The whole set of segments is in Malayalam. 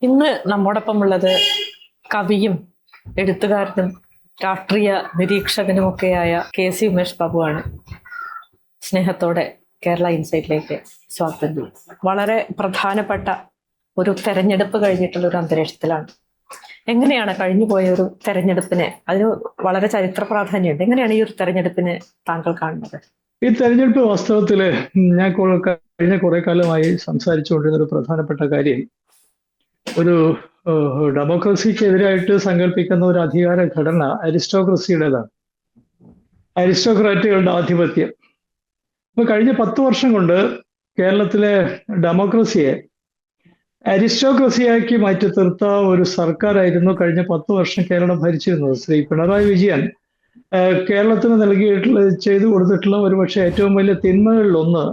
ഇന്ന് നമ്മോടൊപ്പം ഉള്ളത് കവിയും എഴുത്തുകാരനും രാഷ്ട്രീയ നിരീക്ഷകനുമൊക്കെയായ കെ.സി. ഉമേഷ് ബാബുവാണ്. സ്നേഹത്തോടെ കേരള ഇൻസൈറ്റിലേക്ക് സ്വാഗതം ചെയ്യും. വളരെ പ്രധാനപ്പെട്ട ഒരു തെരഞ്ഞെടുപ്പ് കഴിഞ്ഞിട്ടുള്ള ഒരു അന്തരീക്ഷത്തിലാണ്. എങ്ങനെയാണ് കഴിഞ്ഞുപോയ ഒരു തെരഞ്ഞെടുപ്പിനെ, അതിന് വളരെ ചരിത്ര പ്രാധാന്യമുണ്ട്, എങ്ങനെയാണ് ഈ ഒരു തെരഞ്ഞെടുപ്പിനെ താങ്കൾ കാണുന്നത്? ഈ തെരഞ്ഞെടുപ്പ് വാസ്തവത്തില് ഞാൻ കഴിഞ്ഞ കുറെ കാലമായി സംസാരിച്ചുകൊണ്ടിരുന്ന ഒരു പ്രധാനപ്പെട്ട കാര്യം, ഒരു ഡെമോക്രസിക്കെതിരായിട്ട് സങ്കല്പിക്കുന്ന ഒരു അധികാര ഘടന അരിസ്റ്റോക്രസിയുടേതാണ്. അരിസ്റ്റോക്രാറ്റുകളുടെ ആധിപത്യം. ഇപ്പൊ കഴിഞ്ഞ 10 വർഷം കൊണ്ട് കേരളത്തിലെ ഡെമോക്രസിയെ അരിസ്റ്റോക്രസിയാക്കി മാറ്റി തീർത്ത ഒരു സർക്കാരായിരുന്നു കഴിഞ്ഞ 10 വർഷം കേരളം ഭരിച്ചിരുന്നത്. ശ്രീ പിണറായി വിജയൻ കേരളത്തിന് ചെയ്തു കൊടുത്തിട്ടുള്ള ഒരുപക്ഷെ ഏറ്റവും വലിയ തിന്മകളിലൊന്ന്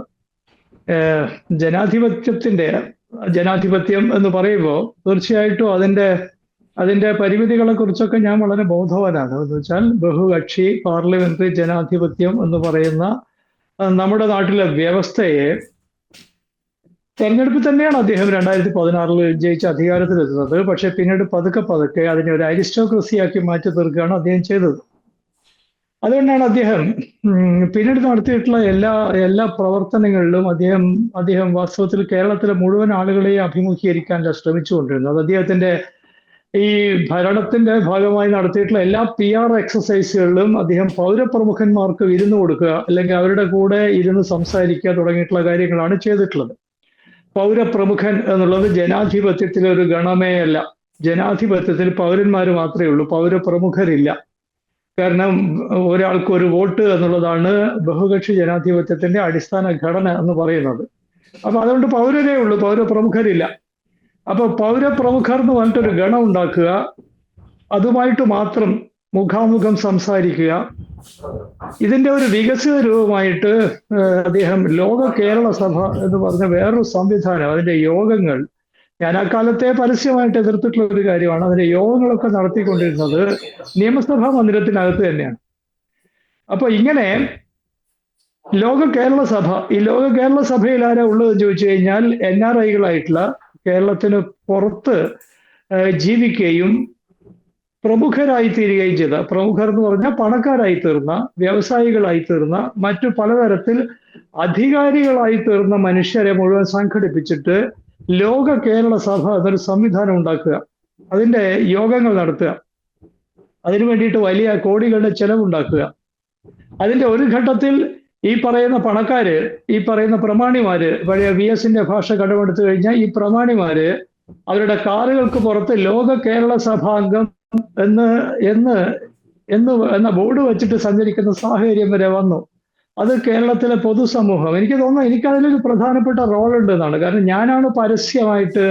ജനാധിപത്യം എന്ന് പറയുമ്പോൾ തീർച്ചയായിട്ടും അതിന്റെ പരിമിതികളെ കുറിച്ചൊക്കെ ഞാൻ വളരെ ബോധവാനാണ്. എന്ന് വെച്ചാൽ ബഹുകക്ഷി പാർലമെന്ററി ജനാധിപത്യം എന്ന് പറയുന്ന നമ്മുടെ നാട്ടിലെ വ്യവസ്ഥയെ തെരഞ്ഞെടുപ്പിൽ തന്നെയാണ് അദ്ദേഹം 2016 ജയിച്ച് അധികാരത്തിലെത്തുന്നത്. പക്ഷെ പിന്നീട് പതുക്കെ അതിനെ ഒരു അരിസ്റ്റോക്രസിയാക്കി മാറ്റി തീർക്കുകയാണ് അദ്ദേഹം ചെയ്തത്. അതുകൊണ്ടാണ് അദ്ദേഹം പിന്നീട് നടത്തിയിട്ടുള്ള എല്ലാ പ്രവർത്തനങ്ങളിലും അദ്ദേഹം വാസ്തവത്തിൽ കേരളത്തിലെ മുഴുവൻ ആളുകളെയും അഭിമുഖീകരിക്കാൻ ശ്രമിച്ചുകൊണ്ടിരുന്നത്. അദ്ദേഹത്തിന്റെ ഈ ഭരണത്തിന്റെ ഭാഗമായി നടത്തിയിട്ടുള്ള എല്ലാ PR എക്സസൈസുകളിലും അദ്ദേഹം പൗരപ്രമുഖന്മാർക്ക് വിരുന്ന് കൊടുക്കുക, അല്ലെങ്കിൽ അവരുടെ കൂടെ ഇരുന്ന് സംസാരിക്കുക തുടങ്ങിയിട്ടുള്ള കാര്യങ്ങളാണ് ചെയ്തിട്ടുള്ളത്. പൗരപ്രമുഖൻ എന്നുള്ളത് ജനാധിപത്യത്തിലെ ഒരു ഗണമേ അല്ല. ജനാധിപത്യത്തിൽ പൗരന്മാർ മാത്രമേ ഉള്ളൂ, പൗരപ്രമുഖരില്ല. കാരണം ഒരാൾക്ക് ഒരു വോട്ട് എന്നുള്ളതാണ് ബഹുകക്ഷി ജനാധിപത്യത്തിന്റെ അടിസ്ഥാന ഘടന എന്ന് പറയുന്നത്. അപ്പൊ അതുകൊണ്ട് പൗരരേ ഉള്ളൂ, പൗരപ്രമുഖരില്ല. അപ്പൊ പൗരപ്രമുഖർ എന്ന് പറഞ്ഞിട്ടൊരു ഗണം ഉണ്ടാക്കുക, അതുമായിട്ട് മാത്രം മുഖാമുഖം സംസാരിക്കുക. ഇതിന്റെ ഒരു വികസിത രൂപമായിട്ട് അദ്ദേഹം ലോക കേരള സഭ എന്ന് പറഞ്ഞ വേറൊരു സംവിധാനം, അതിന്റെ യോഗങ്ങൾ, ഞാൻ ആ കാലത്തെ പരസ്യമായിട്ട് എതിർത്തിട്ടുള്ള ഒരു കാര്യമാണ്. അതിന്റെ യോഗങ്ങളൊക്കെ നടത്തിക്കൊണ്ടിരുന്നത് നിയമസഭാ മന്ദിരത്തിനകത്ത് തന്നെയാണ്. അപ്പൊ ഇങ്ങനെ ലോക കേരള സഭ, ഈ ലോക കേരള സഭയിൽ ആരാ ഉള്ളതെന്ന് ചോദിച്ചു കഴിഞ്ഞാൽ NRIകളായിട്ടുള്ള കേരളത്തിന് പുറത്ത് ജീവിക്കുകയും പ്രമുഖരായി തീരുകയും ചെയ്ത, പ്രമുഖർ എന്ന് പറഞ്ഞാൽ പണക്കാരായി തീർന്ന, വ്യവസായികളായി തീർന്ന, മറ്റു പലതരത്തിൽ അധികാരികളായി തീർന്ന മനുഷ്യരെ മുഴുവൻ സംഘടിപ്പിച്ചിട്ട് ലോക കേരള സഭ എന്നൊരു സംവിധാനം ഉണ്ടാക്കുക, അതിന്റെ യോഗങ്ങൾ നടത്തുക, അതിനു വേണ്ടിയിട്ട് വലിയ കോടികളുടെ ചെലവുണ്ടാക്കുക. അതിന്റെ ഒരു ഘട്ടത്തിൽ ഈ പറയുന്ന പണക്കാര്, ഈ പറയുന്ന പ്രമാണിമാര്, പഴയ VS-ന്റെ ഭാഷ കടമെടുത്തു കഴിഞ്ഞാൽ ഈ പ്രമാണിമാര് അവരുടെ കാറുകൾക്ക് പുറത്ത് ലോക കേരള സഭാംഗം എന്ന ബോർഡ് വെച്ചിട്ട് സഞ്ചരിക്കുന്ന സാഹചര്യം വരെ വന്നു. അത് കേരളത്തിലെ പൊതുസമൂഹം, എനിക്ക് തോന്നുന്നു എനിക്കതിലൊരു പ്രധാനപ്പെട്ട റോൾ ഉണ്ടെന്നാണ്. കാരണം ഞാനാണ് പരസ്യമായിട്ട്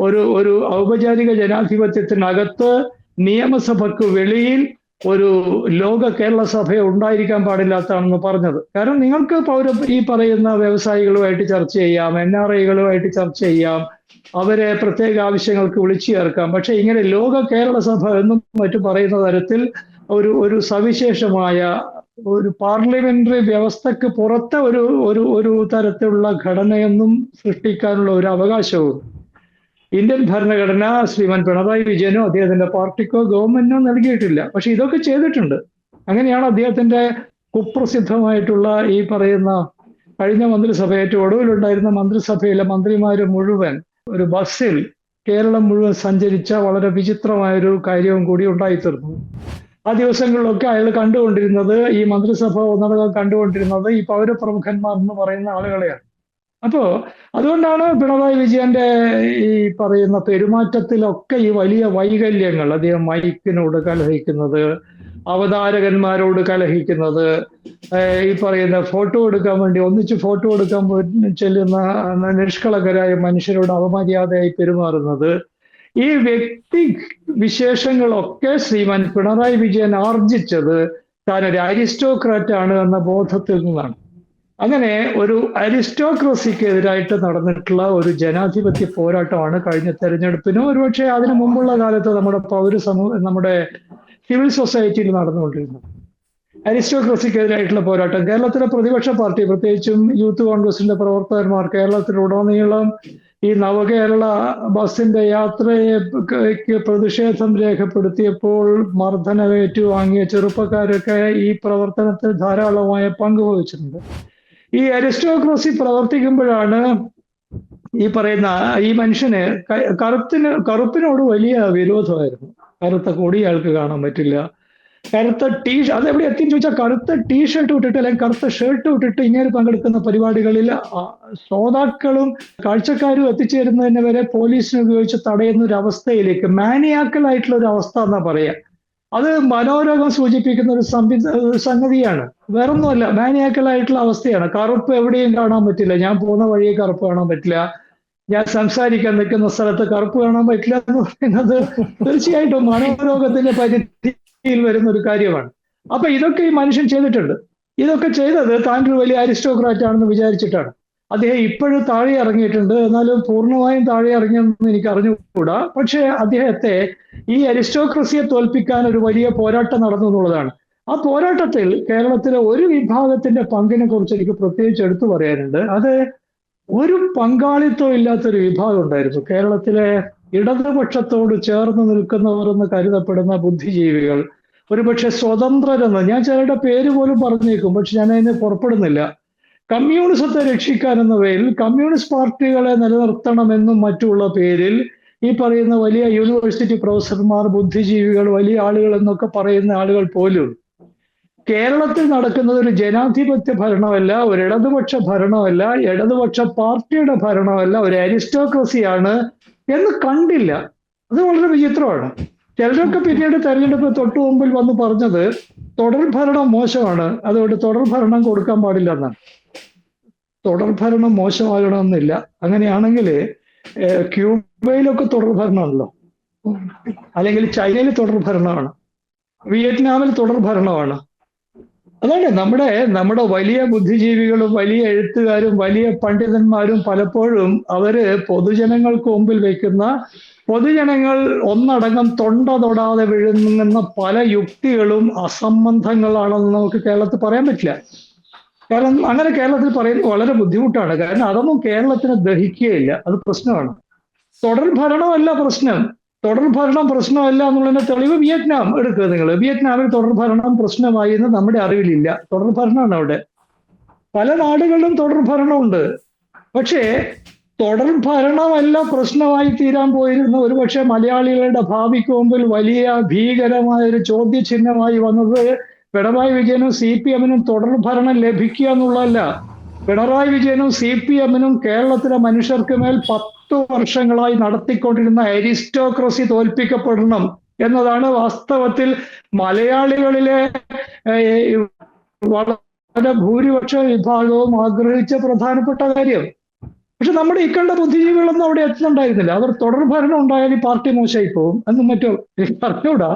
ഒരു ഔപചാരിക ജനാധിപത്യത്തിനകത്ത് നിയമസഭയ്ക്ക് വെളിയിൽ ഒരു ലോക കേരള സഭ ഉണ്ടായിരിക്കാൻ പാടില്ലാത്തതാണെന്ന് പറഞ്ഞത്. കാരണം നിങ്ങൾക്ക് ഈ പറയുന്ന വ്യവസായികളുമായിട്ട് ചർച്ച ചെയ്യാം, NRIകളുമായിട്ട് ചർച്ച ചെയ്യാം, അവരെ പ്രത്യേക ആവശ്യങ്ങൾക്ക് വിളിച്ചു ചേർക്കാം. പക്ഷെ ഇങ്ങനെ ലോക കേരള സഭ എന്നും മറ്റും പറയുന്ന തരത്തിൽ ഒരു സവിശേഷമായ ഒരു പാർലമെന്ററി വ്യവസ്ഥക്ക് പുറത്തെ ഒരു തരത്തിലുള്ള ഘടനയൊന്നും സൃഷ്ടിക്കാനുള്ള ഒരു അവകാശവും ഇന്ത്യൻ ഭരണഘടന ശ്രീമാൻ പിണറായി വിജയനോ അദ്ദേഹത്തിന്റെ പാർട്ടിക്കോ ഗവൺമെന്റിനോ നൽകിയിട്ടില്ല. പക്ഷെ ഇതൊക്കെ ചെയ്തിട്ടുണ്ട്. അങ്ങനെയാണ് അദ്ദേഹത്തിന്റെ കുപ്രസിദ്ധമായിട്ടുള്ള ഈ പറയുന്ന കഴിഞ്ഞ മന്ത്രിസഭ, ഏറ്റവും ഒടുവിലുണ്ടായിരുന്ന മന്ത്രിസഭയിലെ മന്ത്രിമാര് മുഴുവൻ ഒരു ബസ്സിൽ കേരളം മുഴുവൻ സഞ്ചരിച്ച വളരെ വിചിത്രമായൊരു കാര്യവും കൂടി ഉണ്ടായിത്തീർന്നു. ആ ദിവസങ്ങളിലൊക്കെ അയാൾ കണ്ടുകൊണ്ടിരുന്നത്, ഈ മന്ത്രിസഭ ഒന്നടങ്കം കണ്ടുകൊണ്ടിരുന്നത് ഈ പൗരപ്രമുഖന്മാർ എന്ന് പറയുന്ന ആളുകളെയാണ്. അപ്പോ അതുകൊണ്ടാണ് പിണറായി വിജയന്റെ ഈ പറയുന്ന പെരുമാറ്റത്തിലൊക്കെ ഈ വലിയ വൈകല്യങ്ങൾ, അദ്ദേഹം മൈക്കിനോട് കലഹിക്കുന്നത്, അവതാരകന്മാരോട് കലഹിക്കുന്നത്, ഈ പറയുന്ന ഫോട്ടോ എടുക്കാൻ വേണ്ടി ഒന്നിച്ച് ഫോട്ടോ എടുക്കാൻ ചെല്ലുന്ന നിഷ്കളങ്കരായ മനുഷ്യരോട് അപമര്യാദയായി പെരുമാറുന്നത്, ഈ വ്യക്തി വിശേഷങ്ങളൊക്കെ ശ്രീമാൻ പിണറായി വിജയൻ ആർജിച്ചത് താനൊരു അരിസ്റ്റോക്രാറ്റ് ആണ് എന്ന ബോധത്തിൽ നിന്നാണ്. അങ്ങനെ ഒരു അരിസ്റ്റോക്രസിക്കെതിരായിട്ട് നടന്നിട്ടുള്ള ഒരു ജനാധിപത്യ പോരാട്ടമാണ് കഴിഞ്ഞ തെരഞ്ഞെടുപ്പിനും ഒരുപക്ഷെ അതിനു മുമ്പുള്ള കാലത്ത് നമ്മുടെ സിവിൽ സൊസൈറ്റിയിൽ നടന്നുകൊണ്ടിരുന്നത്. അരിസ്റ്റോക്രസിക്കെതിരായിട്ടുള്ള പോരാട്ടം കേരളത്തിലെ പ്രതിപക്ഷ പാർട്ടി, പ്രത്യേകിച്ചും യൂത്ത് കോൺഗ്രസിന്റെ പ്രവർത്തകന്മാർ കേരളത്തിലുടനീളം ഈ നവകേരള ബസിന്റെ യാത്രയ്ക്ക് പ്രതിഷേധം രേഖപ്പെടുത്തിയപ്പോൾ മർദ്ദനമേറ്റു വാങ്ങിയ ചെറുപ്പക്കാരൊക്കെ ഈ പ്രവർത്തനത്തിൽ ധാരാളമായ പങ്ക് വഹിച്ചിട്ടുണ്ട്. ഈ അരിസ്റ്റോക്രസി പ്രവർത്തിക്കുമ്പോഴാണ് ഈ പറയുന്ന ഈ മനുഷ്യന് കറുപ്പിനോട് വലിയ വിരോധമായിരുന്നു. കറുത്ത കൊടി അയാൾക്ക് കാണാൻ പറ്റില്ല. കറുത്ത അതെവിടെ എത്തിയെന്ന് ചോദിച്ചാൽ കറുത്ത ടീഷർട്ട് ഇട്ടിട്ട് അല്ലെങ്കിൽ കറുത്ത ഷർട്ട് ഇട്ടിട്ട് ഇങ്ങനെ പങ്കെടുക്കുന്ന പരിപാടികളിൽ ശ്രോതാക്കളും കാഴ്ചക്കാരും എത്തിച്ചേരുന്നതിന് വരെ പോലീസിനെ ഉപയോഗിച്ച് തടയുന്ന ഒരു അവസ്ഥയിലേക്ക് മാനിയാക്കൽ ആയിട്ടുള്ള ഒരു അവസ്ഥ എന്നാ പറയാ. അത് മനോരോഗം സൂചിപ്പിക്കുന്ന ഒരു സംഗതിയാണ്, വേറൊന്നുമല്ല. മാനിയാക്കൽ ആയിട്ടുള്ള അവസ്ഥയാണ്. കറുപ്പ് എവിടെയും കാണാൻ പറ്റില്ല. ഞാൻ പോകുന്ന വഴിയെ കറുപ്പ് കാണാൻ പറ്റില്ല, ഞാൻ സംസാരിക്കാൻ നിൽക്കുന്ന സ്ഥലത്ത് കറുപ്പ് കാണാൻ പറ്റില്ല എന്ന് പറയുന്നത് തീർച്ചയായിട്ടും മനോരോഗത്തിന്റെ പരിധിയിൽ വരുന്ന ഒരു കാര്യമാണ്. അപ്പൊ ഇതൊക്കെ ഈ മനുഷ്യൻ ചെയ്തിട്ടുണ്ട്. ഇതൊക്കെ ചെയ്തത് താൻ ഒരു വലിയ അരിസ്റ്റോക്രാറ്റ് ആണെന്ന് വിചാരിച്ചിട്ടാണ്. അദ്ദേഹം ഇപ്പോഴും താഴെ ഇറങ്ങിയിട്ടുണ്ട്, എന്നാലും പൂർണ്ണമായും താഴെ ഇറങ്ങിയെന്ന് എനിക്ക് അറിഞ്ഞുകൂടാ. പക്ഷേ അദ്ദേഹത്തെ ഈ അരിസ്റ്റോക്രസിയെ തോൽപ്പിക്കാൻ ഒരു വലിയ പോരാട്ടം നടന്നു എന്നുള്ളതാണ്. ആ പോരാട്ടത്തിൽ കേരളത്തിലെ ഒരു വിഭാഗത്തിന്റെ പങ്കിനെ കുറിച്ച് എനിക്ക് പ്രത്യേകിച്ച് എടുത്തു പറയാനുണ്ട്. അത് ഒരു പങ്കാളിത്തം ഇല്ലാത്തൊരു വിഭാഗം ഉണ്ടായിരുന്നു. കേരളത്തിലെ ഇടതുപക്ഷത്തോട് ചേർന്ന് നിൽക്കുന്നവർ എന്ന് കരുതപ്പെടുന്ന ബുദ്ധിജീവികൾ, ഒരുപക്ഷെ സ്വതന്ത്രരെന്ന്, ഞാൻ ചിലരുടെ പേര് പോലും പറഞ്ഞേക്കും, പക്ഷെ ഞാൻ അതിന് പുറപ്പെടുന്നില്ല. കമ്മ്യൂണിസത്തെ രക്ഷിക്കാനെന്ന പേരിൽ കമ്മ്യൂണിസ്റ്റ് പാർട്ടികളെ നിലനിർത്തണമെന്നും മറ്റുള്ള പേരിൽ ഈ പറയുന്ന വലിയ യൂണിവേഴ്സിറ്റി പ്രൊഫസർമാർ, ബുദ്ധിജീവികൾ, വലിയ ആളുകൾ എന്നൊക്കെ പറയുന്ന ആളുകൾ പോലും കേരളത്തിൽ നടക്കുന്നത് ഒരു ജനാധിപത്യ ഭരണമല്ല, ഒരു ഇടതുപക്ഷ ഭരണമല്ല, ഇടതുപക്ഷ പാർട്ടിയുടെ ഭരണമല്ല, ഒരു അരിസ്റ്റോക്രസിയാണ് എന്ന് കണ്ടില്ല. അത് വളരെ വിചിത്രമാണ്. ചിലരൊക്കെ പിന്നീട് തെരഞ്ഞെടുപ്പ് തൊട്ടു മുമ്പിൽ വന്ന് പറഞ്ഞത് തുടർ ഭരണം മോശമാണ്, അതുകൊണ്ട് തുടർ ഭരണം കൊടുക്കാൻ പാടില്ല എന്നാണ്. തുടർ ഭരണം മോശമാകണമെന്നില്ല. അങ്ങനെയാണെങ്കിൽ ക്യൂബയിലൊക്കെ തുടർ ഭരണമാണല്ലോ, അല്ലെങ്കിൽ ചൈനയിൽ തുടർ ഭരണമാണ്, വിയറ്റ്നാമിൽ തുടർ ഭരണമാണ്. അതാണ് നമ്മുടെ വലിയ ബുദ്ധിജീവികളും വലിയ എഴുത്തുകാരും വലിയ പണ്ഡിതന്മാരും പലപ്പോഴും അവര് പൊതുജനങ്ങൾക്ക് മുമ്പിൽ വയ്ക്കുന്ന, പൊതുജനങ്ങൾ ഒന്നടങ്കം തൊണ്ട തൊടാതെ വിഴുങ്ങുന്ന പല യുക്തികളും അസംബന്ധങ്ങളാണെന്ന് നമുക്ക് കേരളത്തിൽ പറയാൻ പറ്റില്ല. കാരണം അങ്ങനെ കേരളത്തിൽ പറയുന്നത് വളരെ ബുദ്ധിമുട്ടാണ്. കാരണം അതൊന്നും കേരളത്തിന് ദഹിക്കുകയില്ല. അത് പ്രശ്നമാണ്. തുടർ ഭരണമല്ല പ്രശ്നം. തുടർ ഭരണം പ്രശ്നമല്ല എന്നുള്ളതിന്റെ തെളിവ് വിയറ്റ്നാം എടുക്കുക നിങ്ങൾ. വിയറ്റ്നാമിൽ തുടർ ഭരണം പ്രശ്നമായി എന്ന് നമ്മുടെ അറിവിലില്ല. തുടർ ഭരണമാണ് അവിടെ. പല നാടുകളിലും തുടർ ഭരണമുണ്ട്. പക്ഷേ തുടർ ഭരണമല്ല പ്രശ്നമായി തീരാൻ പോയിരുന്ന ഒരുപക്ഷെ മലയാളികളുടെ ഭാവിക്ക് മുമ്പിൽ വലിയ ഭീകരമായ ഒരു ചോദ്യചിഹ്നമായി വന്നത് പിണറായി വിജയനും CPM-നും തുടർ ഭരണം ലഭിക്കുക എന്നുള്ളതല്ല. പിണറായി വിജയനും CPM-നും കേരളത്തിലെ മനുഷ്യർക്ക് മേൽ 10 വർഷങ്ങളായി നടത്തിക്കൊണ്ടിരുന്ന അരിസ്റ്റോക്രസി തോൽപ്പിക്കപ്പെടണം എന്നതാണ് വാസ്തവത്തിൽ മലയാളികളിലെ വളരെ ഭൂരിപക്ഷ വിഭാഗവും ആഗ്രഹിച്ച പ്രധാനപ്പെട്ട കാര്യം. പക്ഷെ നമ്മുടെ ഇക്കണ്ട ബുദ്ധിജീവികളൊന്നും അവിടെ എത്തുന്നുണ്ടായിരുന്നില്ല. അവർ തുടർ ഭരണം ഉണ്ടായാൽ ഈ പാർട്ടി മോശമായി പോകും എന്നും മറ്റോ പറഞ്ഞൂടാ.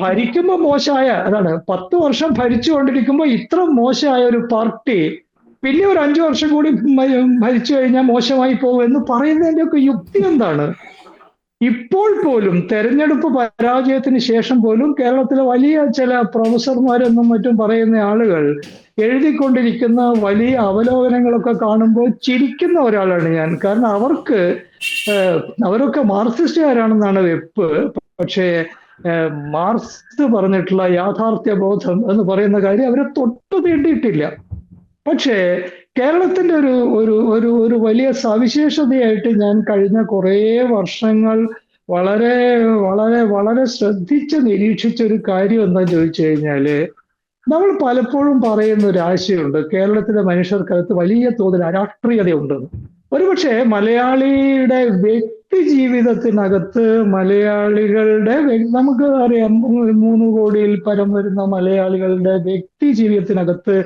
ഭരിക്കുമ്പോ മോശമായ, അതാണ് 10 വർഷം ഭരിച്ചുകൊണ്ടിരിക്കുമ്പോൾ ഇത്ര മോശമായ ഒരു പാർട്ടി പിന്നെ ഒരു 5 വർഷം കൂടി ഭരിച്ചു കഴിഞ്ഞാൽ മോശമായി പോകും എന്ന് പറയുന്നതിന്റെ ഒക്കെ യുക്തി എന്താണ്? ഇപ്പോൾ പോലും തെരഞ്ഞെടുപ്പ് പരാജയത്തിന് ശേഷം പോലും കേരളത്തിലെ വലിയ ചില പ്രൊഫസർമാരെന്നും മറ്റും പറയുന്ന ആളുകൾ എഴുതിക്കൊണ്ടിരിക്കുന്ന വലിയ അവലോകനങ്ങളൊക്കെ കാണുമ്പോൾ ചിരിക്കുന്ന ഒരാളാണ് ഞാൻ. കാരണം അവരൊക്കെ മാർക്സിസ്റ്റുകാരാണെന്നാണ് വെപ്പ്. പക്ഷേ മാർക്സ് പറഞ്ഞിട്ടുള്ള യാഥാർത്ഥ്യ ബോധം എന്ന് പറയുന്ന കാര്യം അവരെ തൊട്ടു തീണ്ടിയിട്ടില്ല. പക്ഷേ കേരളത്തിന്റെ ഒരു വലിയ സവിശേഷതയായിട്ട് ഞാൻ കഴിഞ്ഞ കുറേ വർഷങ്ങൾ വളരെ വളരെ വളരെ ശ്രദ്ധിച്ച് നിരീക്ഷിച്ച ഒരു കാര്യം എന്താ ചോദിച്ചു കഴിഞ്ഞാല്, നമ്മൾ പലപ്പോഴും പറയുന്ന ഒരു ആശയമുണ്ട്, കേരളത്തിലെ മനുഷ്യർക്കകത്ത് വലിയ തോതിൽ അരാഷ്ട്രീയതയുണ്ടെന്ന്. ഒരുപക്ഷെ മലയാളിയുടെ വ്യക്തി ജീവിതത്തിനകത്ത് മലയാളികളുടെ, നമുക്ക് അറിയാം 3 കോടിയിൽ പരം വരുന്ന മലയാളികളുടെ വ്യക്തി ജീവിതത്തിനകത്ത്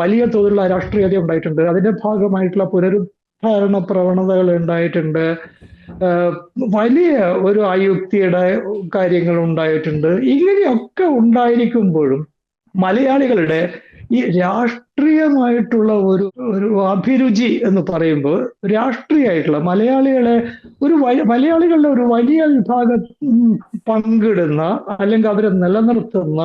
വലിയ തോതിലുള്ള അരാഷ്ട്രീയത ഉണ്ടായിട്ടുണ്ട്. അതിന്റെ ഭാഗമായിട്ടുള്ള പുനരുദ്ധാരണ പ്രവണതകൾ ഉണ്ടായിട്ടുണ്ട്. വലിയ ഒരു അയുക്തിയുടെ കാര്യങ്ങൾ ഉണ്ടായിട്ടുണ്ട്. ഇങ്ങനെയൊക്കെ ഉണ്ടായിരിക്കുമ്പോഴും മലയാളികളുടെ ഈ രാഷ്ട്രീയമായിട്ടുള്ള ഒരു അഭിരുചി എന്ന് പറയുമ്പോൾ, രാഷ്ട്രീയമായിട്ടുള്ള മലയാളികളുടെ ഒരു വലിയ വിഭാഗം പങ്കിടുന്ന അല്ലെങ്കിൽ അവരെ നിലനിർത്തുന്ന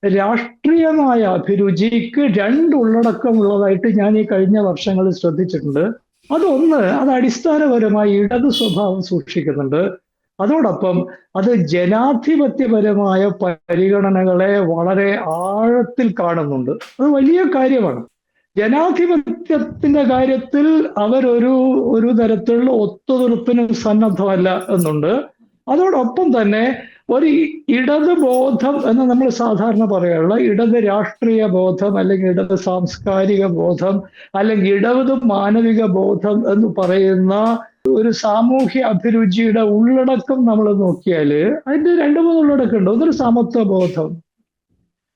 രാഷ്ട്രീയമായ അഭിരുചിക്ക് 2 ഉള്ളടക്കമുള്ളതായിട്ട് ഞാൻ ഈ കഴിഞ്ഞ വർഷങ്ങളിൽ ശ്രദ്ധിച്ചിട്ടുണ്ട്. അത് അടിസ്ഥാനപരമായി ഇടത് സ്വഭാവം സൂക്ഷിക്കുന്നുണ്ട്. അതോടൊപ്പം അത് ജനാധിപത്യപരമായ പരിഗണനകളെ വളരെ ആഴത്തിൽ കാണുന്നുണ്ട്. അത് വലിയ കാര്യമാണ്. ജനാധിപത്യത്തിന്റെ കാര്യത്തിൽ ഒരു തരത്തിലുള്ള ഒത്തുതീർപ്പിന് സന്നദ്ധമല്ല എന്നുണ്ട്. അതോടൊപ്പം തന്നെ ഒരു ഇടത് ബോധം എന്ന് നമ്മൾ സാധാരണ പറയാറുള്ള ഇടത് രാഷ്ട്രീയ ബോധം, അല്ലെങ്കിൽ ഇടത് സാംസ്കാരിക ബോധം, അല്ലെങ്കിൽ ഇടത് മാനവിക ബോധം എന്ന് പറയുന്ന ഒരു സാമൂഹ്യ അഭിരുചിയുടെ ഉള്ളടക്കം നമ്മൾ നോക്കിയാൽ അതിന്റെ രണ്ട് മൂന്ന് ഉള്ളടക്കം ഉണ്ട്. ഒന്നൊരു സമത്വ ബോധം.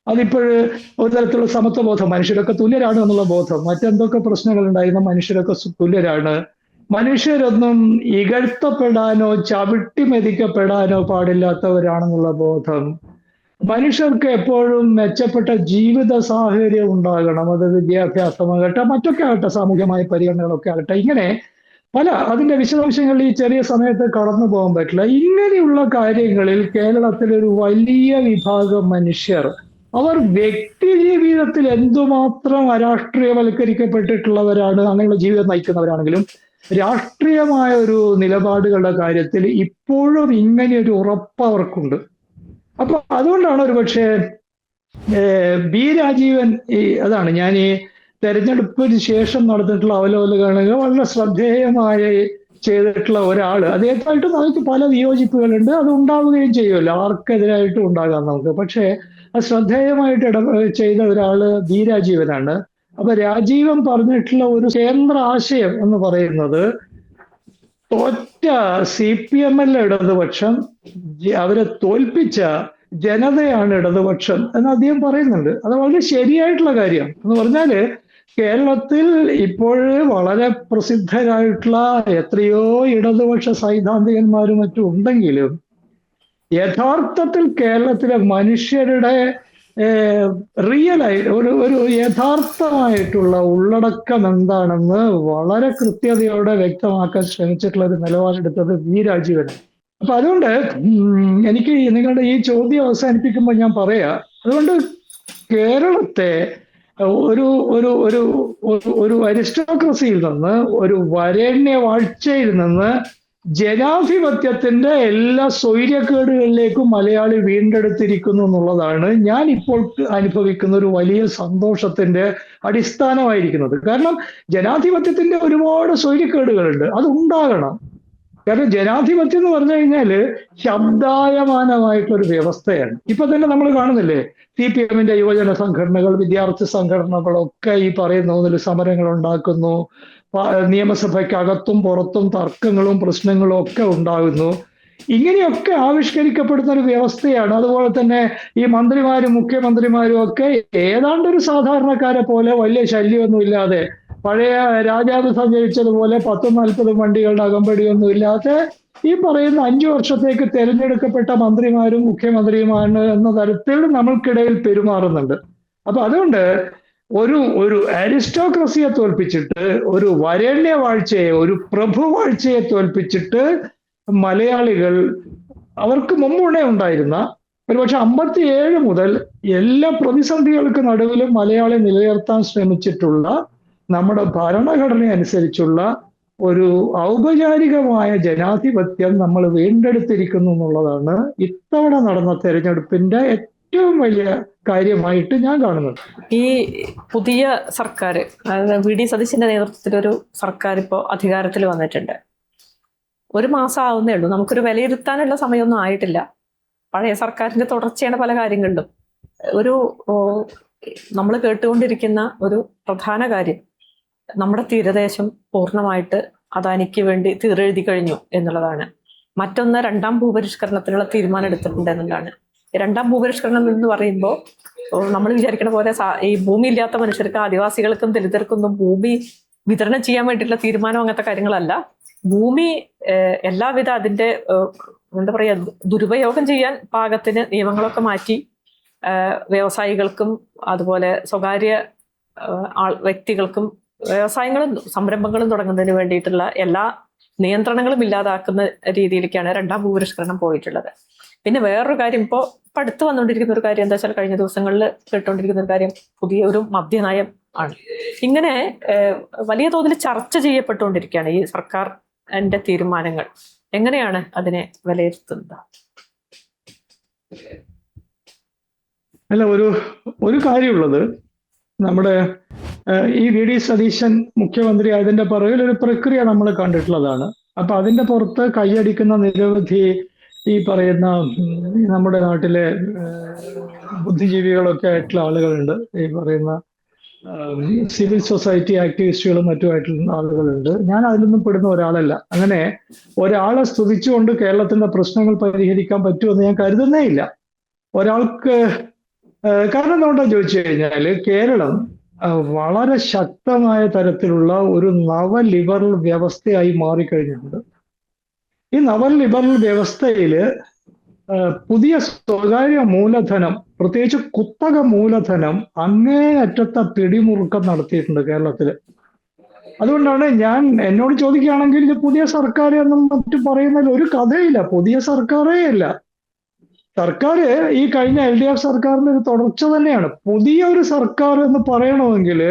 അതിപ്പോഴ് ഒരു തരത്തിലുള്ള സമത്വ ബോധം, മനുഷ്യരൊക്കെ തുല്യരാണ് എന്നുള്ള ബോധം. മറ്റെന്തൊക്കെ പ്രശ്നങ്ങൾ ഉണ്ടായിരുന്ന മനുഷ്യരൊക്കെ തുല്യരാണ്, മനുഷ്യരൊന്നും ഇകഴ്ത്തപ്പെടാനോ ചവിട്ടി മെതിക്കപ്പെടാനോ പാടില്ലാത്തവരാണെന്നുള്ള ബോധം, മനുഷ്യർക്ക് എപ്പോഴും മെച്ചപ്പെട്ട ജീവിത സാഹചര്യം ഉണ്ടാകണം, അത് വിദ്യാഭ്യാസമാകട്ടെ മറ്റൊക്കെ ആകട്ടെ, സാമൂഹ്യമായ പരിഗണനകളൊക്കെ ആകട്ടെ, ഇങ്ങനെ അതിന്റെ വിശദാംശങ്ങളിൽ ഈ ചെറിയ സമയത്ത് കടന്നു പോകാൻ പറ്റില്ല. ഇങ്ങനെയുള്ള കാര്യങ്ങളിൽ കേരളത്തിലൊരു വലിയ വിഭാഗം മനുഷ്യർ അവർ വ്യക്തി ജീവിതത്തിൽ എന്തുമാത്രം അരാഷ്ട്രീയവൽക്കരിക്കപ്പെട്ടിട്ടുള്ളവരാണ്, അങ്ങനെയുള്ള ജീവിതം നയിക്കുന്നവരാണെങ്കിലും രാഷ്ട്രീയമായ ഒരു നിലപാടുകളുടെ കാര്യത്തിൽ ഇപ്പോഴും ഇങ്ങനെ ഒരു ഉറപ്പ് അവർക്കുണ്ട്. അപ്പൊ അതുകൊണ്ടാണ് ഒരുപക്ഷെ ബി രാജീവൻ അതാണ് ഞാൻ ഈ തെരഞ്ഞെടുപ്പിന് ശേഷം നടന്നിട്ടുള്ള അവലോകനങ്ങൾ വളരെ ശ്രദ്ധേയമായി ചെയ്തിട്ടുള്ള ഒരാള്. അദ്ദേഹമായിട്ട് നമുക്ക് പല വിയോജിപ്പുകളുണ്ട്, അത് ഉണ്ടാവുകയും ചെയ്യുമല്ലോ, ആർക്കെതിരായിട്ടും ഉണ്ടാകാം നമുക്ക്. പക്ഷേ അത് ശ്രദ്ധേയമായിട്ട് ചെയ്ത ഒരാള് ബി രാജീവനാണ്. അപ്പൊ രാജീവൻ പറഞ്ഞിട്ടുള്ള ഒരു കേന്ദ്ര ആശയം എന്ന് പറയുന്നത് തോറ്റ CPM ഇടതുപക്ഷം, അവരെ തോൽപ്പിച്ച ജനതയാണ് ഇടതുപക്ഷം എന്ന് അദ്ദേഹം പറയുന്നുണ്ട്. അത് വളരെ ശരിയായിട്ടുള്ള കാര്യം. എന്ന് പറഞ്ഞാല് കേരളത്തിൽ ഇപ്പോൾ വളരെ പ്രസിദ്ധരായിട്ടുള്ള എത്രയോ ഇടതുപക്ഷ സൈദ്ധാന്തികന്മാരും മറ്റും ഉണ്ടെങ്കിലും യഥാർത്ഥത്തിൽ കേരളത്തിലെ മനുഷ്യരുടെ റിയലായി ഒരു യഥാർത്ഥമായിട്ടുള്ള ഉള്ളടക്കം എന്താണെന്ന് വളരെ കൃത്യതയോടെ വ്യക്തമാക്കാൻ ശ്രമിച്ചിട്ടുള്ള ഒരു നിലപാടെടുത്തത് വി രാജീവൻ. അപ്പൊ അതുകൊണ്ട് എനിക്ക് നിങ്ങളുടെ ഈ ചോദ്യം അവസാനിപ്പിക്കുമ്പോൾ ഞാൻ പറയാ, അതുകൊണ്ട് കേരളത്തെ ഒരു ഒരു ഒരു ഒരു അരിസ്റ്റോക്രസിയിൽ നിന്ന്, ഒരു വരേണ്യ വാഴ്ചയിൽ നിന്ന് ജനാധിപത്യത്തിന്റെ എല്ലാ സ്വൈര്യക്കേടുകളിലേക്കും മലയാളി വീണ്ടെടുത്തിരിക്കുന്നു എന്നുള്ളതാണ് ഞാൻ ഇപ്പോൾ അനുഭവിക്കുന്ന ഒരു വലിയ സന്തോഷത്തിന്റെ അടിസ്ഥാനമായിരിക്കുന്നത്. കാരണം ജനാധിപത്യത്തിന്റെ ഒരുപാട് സ്വൈര്യക്കേടുകളുണ്ട്, അത് ഉണ്ടാകണം. കാരണം ജനാധിപത്യം എന്ന് പറഞ്ഞു കഴിഞ്ഞാല് ശബ്ദായമാനമായിട്ടൊരു വ്യവസ്ഥയാണ്. ഇപ്പൊ തന്നെ നമ്മൾ കാണുന്നില്ലേ, CPM യുവജന സംഘടനകൾ, വിദ്യാർത്ഥി സംഘടനകളൊക്കെ ഈ പറയുന്ന ഒന്നിൽ സമരങ്ങൾ ഉണ്ടാക്കുന്നു, നിയമസഭയ്ക്കകത്തും പുറത്തും തർക്കങ്ങളും പ്രശ്നങ്ങളും ഒക്കെ ഉണ്ടാകുന്നു. ഇങ്ങനെയൊക്കെ ആവിഷ്കരിക്കപ്പെടുന്ന ഒരു വ്യവസ്ഥയാണ്. അതുപോലെ തന്നെ ഈ മന്ത്രിമാരും മുഖ്യമന്ത്രിമാരും ഒക്കെ ഏതാണ്ട് ഒരു സാധാരണക്കാരെ പോലെ വലിയ ശല്യമൊന്നും ഇല്ലാതെ, പഴയ രാജാവ് സഞ്ചരിച്ചതുപോലെ 10-40 വണ്ടികളുടെ അകമ്പടിയൊന്നും ഇല്ലാതെ ഈ പറയുന്ന 5 വർഷത്തേക്ക് തെരഞ്ഞെടുക്കപ്പെട്ട മന്ത്രിമാരും മുഖ്യമന്ത്രിയുമാണ് എന്ന തരത്തിൽ നമ്മൾക്കിടയിൽ പെരുമാറുന്നുണ്ട്. അപ്പൊ അതുകൊണ്ട് ഒരു അരിസ്റ്റോക്രസിയെ തോൽപ്പിച്ചിട്ട്, ഒരു വരേണ്യ വാഴ്ചയെ, ഒരു പ്രഭുവാഴ്ചയെ തോൽപ്പിച്ചിട്ട് മലയാളികൾ അവർക്ക് മുമ്പുണേ ഉണ്ടായിരുന്ന ഒരുപക്ഷെ 57 മുതൽ എല്ലാ പ്രതിസന്ധികൾക്ക് നടുവിലും മലയാളി നിലനിർത്താൻ ശ്രമിച്ചിട്ടുള്ള നമ്മുടെ ഭരണഘടന അനുസരിച്ചുള്ള ഒരു ഔപചാരികമായ ജനാധിപത്യം നമ്മൾ വീണ്ടെടുത്തിരിക്കുന്നു എന്നുള്ളതാണ് ഇത്തവണ നടന്ന തെരഞ്ഞെടുപ്പിന്റെ ഏറ്റവും വലിയ കാര്യമായിട്ട് ഞാൻ കാണുന്നത്. ഈ പുതിയ സർക്കാർ, അതായത് VD സതീശന്റെ നേതൃത്വത്തിലൊരു സർക്കാർ ഇപ്പോൾ അധികാരത്തിൽ വന്നിട്ടുണ്ട്. 1 മാസം ആവുന്നേ ഉള്ളൂ. നമുക്കൊരു വിലയിരുത്താനുള്ള സമയമൊന്നും ആയിട്ടില്ല. പഴയ സർക്കാരിന്റെ തുടർച്ചയാണ് പല കാര്യങ്ങളിലും. നമ്മൾ കേട്ടുകൊണ്ടിരിക്കുന്ന ഒരു പ്രധാന കാര്യം, നമ്മുടെ തീരദേശം പൂർണ്ണമായിട്ട് അദാനിക്ക് വേണ്ടി തീരെഴുതി കഴിഞ്ഞു എന്നുള്ളതാണ്. മറ്റൊന്ന്, 2ാം ഭൂപരിഷ്കരണത്തിനുള്ള തീരുമാനം എടുത്തിട്ടുണ്ട് എന്നുള്ളതാണ്. 2ാം ഭൂപരിഷ്കരണം എന്ന് പറയുമ്പോൾ നമ്മൾ വിചാരിക്കുന്ന പോലെ ഈ ഭൂമി ഇല്ലാത്ത മനുഷ്യർക്ക്, ആദിവാസികൾക്കും ദലിതർക്കൊന്നും ഭൂമി വിതരണം ചെയ്യാൻ വേണ്ടിയിട്ടുള്ള തീരുമാനം അങ്ങനത്തെ കാര്യങ്ങളല്ല. ഭൂമി എല്ലാവിധ അതിന്റെ എന്താ പറയുക, ദുരുപയോഗം ചെയ്യാൻ പാകത്തിന് നിയമങ്ങളൊക്കെ മാറ്റി വ്യവസായികൾക്കും അതുപോലെ സ്വകാര്യ വ്യക്തികൾക്കും വ്യവസായങ്ങളും സംരംഭങ്ങളും തുടങ്ങുന്നതിന് വേണ്ടിയിട്ടുള്ള എല്ലാ നിയന്ത്രണങ്ങളും ഇല്ലാതാക്കുന്ന രീതിയിലേക്കാണ് 2ാം ഭൂപരിഷ്കരണം പോയിട്ടുള്ളത്. പിന്നെ വേറൊരു കാര്യം, ഇപ്പോൾ അടുത്ത് വന്നുകൊണ്ടിരിക്കുന്ന ഒരു കാര്യം എന്താ വെച്ചാൽ, കഴിഞ്ഞ ദിവസങ്ങളിൽ കേട്ടുകൊണ്ടിരിക്കുന്ന ഒരു കാര്യം, പുതിയ ഒരു മദ്യനയം ആണ്. ഇങ്ങനെ വലിയ തോതിൽ ചർച്ച ചെയ്യപ്പെട്ടുകൊണ്ടിരിക്കുകയാണ് ഈ സർക്കാരിന്റെ തീരുമാനങ്ങൾ. എങ്ങനെയാണ് അതിനെ വിലയിരുത്തുന്നത്? അല്ല, ഒരു കാര്യമുള്ളത്, നമ്മുടെ ഈ വി ഡി സതീശൻ മുഖ്യമന്ത്രി അതിന്റെ പുറകിൽ ഒരു പ്രക്രിയ നമ്മൾ കണ്ടിട്ടുള്ളതാണ്. അപ്പൊ അതിന്റെ പുറത്ത് കൈയടിക്കുന്ന നിരവധി ഈ പറയുന്ന നമ്മുടെ നാട്ടിലെ ബുദ്ധിജീവികളൊക്കെ ആയിട്ടുള്ള ആളുകളുണ്ട്. ഈ പറയുന്ന സിവിൽ സൊസൈറ്റി ആക്ടിവിസ്റ്റുകളും മറ്റുമായിട്ടുള്ള ആളുകളുണ്ട്. ഞാൻ അതിലൊന്നും പെടുന്ന ഒരാളല്ല. അങ്ങനെ ഒരാളെ സ്തുതിച്ചുകൊണ്ട് കേരളത്തിന്റെ പ്രശ്നങ്ങൾ പരിഹരിക്കാൻ പറ്റുമെന്ന് ഞാൻ കരുതുന്നേ ഇല്ല. ഒരാൾക്ക് കാരണം എന്തുകൊണ്ടാന്ന് ചോദിച്ചു കഴിഞ്ഞാല് കേരളം വളരെ ശക്തമായ തരത്തിലുള്ള ഒരു നവ ലിബറൽ വ്യവസ്ഥയായി മാറിക്കഴിഞ്ഞിട്ടുണ്ട്. ഈ നവ ലിബറൽ വ്യവസ്ഥയില് പുതിയ സ്വകാര്യ മൂലധനം, പ്രത്യേകിച്ച് കുത്തക മൂലധനം അങ്ങേയറ്റത്തെ പിടിമുറുക്കം നടത്തിയിട്ടുണ്ട് കേരളത്തില്. അതുകൊണ്ടാണ് എന്നോട് ചോദിക്കുകയാണെങ്കിൽ ഇത് പുതിയ സർക്കാർ എന്നും മറ്റും പറയുന്നതിൽ ഒരു കഥയില്ല. പുതിയ സർക്കാരേ ഇല്ല. സർക്കാർ ഈ കഴിഞ്ഞ LDF സർക്കാരിന്റെ ഒരു തുടർച്ച തന്നെയാണ്. പുതിയ ഒരു സർക്കാർ എന്ന് പറയണമെങ്കിൽ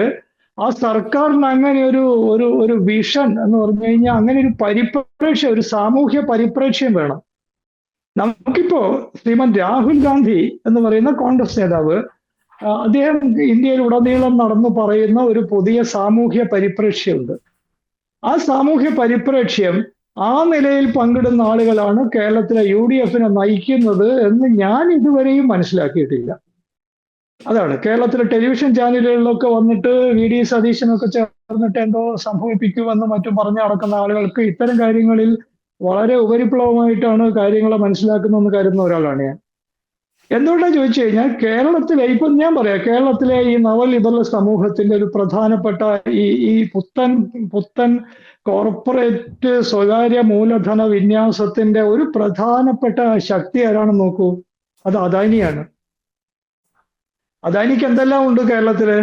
ആ സർക്കാരിന് അങ്ങനെ ഒരു വിഷൻ എന്ന് പറഞ്ഞു കഴിഞ്ഞാൽ അങ്ങനെ ഒരു പരിപ്രേക്ഷ്യം, ഒരു സാമൂഹ്യ പരിപ്രേക്ഷ്യം വേണം. നമുക്കിപ്പോ ശ്രീമാൻ രാഹുൽ ഗാന്ധി എന്ന് പറയുന്ന കോൺഗ്രസ് നേതാവ്, അദ്ദേഹം ഇന്ത്യയിൽ ഉടനീളം നടന്നു പറയുന്ന ഒരു പുതിയ സാമൂഹ്യ പരിപ്രേക്ഷ്യമുണ്ട്. ആ സാമൂഹ്യ പരിപ്രേക്ഷ്യം ആ നിലയിൽ പങ്കിടുന്ന ആളുകളാണ് കേരളത്തിലെ UDFനെ നയിക്കുന്നത് എന്ന് ഞാൻ ഇതുവരെയും മനസ്സിലാക്കിയിട്ടില്ല. അതാണ് കേരളത്തിലെ ടെലിവിഷൻ ചാനലുകളിലൊക്കെ വന്നിട്ട് VD സതീശനൊക്കെ ചേർന്നിട്ട് എന്തോ സംഭവിപ്പിക്കുമെന്ന് മറ്റും പറഞ്ഞു നടക്കുന്ന ആളുകൾക്ക് ഇത്തരം കാര്യങ്ങളിൽ വളരെ ഉപരിപ്ലവമായിട്ടാണ് കാര്യങ്ങളെ മനസ്സിലാക്കുന്നതെന്ന് കരുതുന്ന ഒരാളാണ് ഞാൻ. എന്തുകൊണ്ടാണ് ചോദിച്ചു കഴിഞ്ഞാൽ കേരളത്തിലെ, ഇപ്പം ഞാൻ പറയാം, കേരളത്തിലെ ഈ നവലിബറൽ സമൂഹത്തിന്റെ ഒരു പ്രധാനപ്പെട്ട ഈ പുത്തൻ കോർപ്പറേറ്റ് സ്വകാര്യ മൂലധന വിന്യാസത്തിന്റെ ഒരു പ്രധാനപ്പെട്ട ശക്തി ആരാണെന്ന് നോക്കൂ, അത് അദാനിയാണ്. അദാനിക്ക് എന്തെല്ലാം ഉണ്ട് കേരളത്തില്?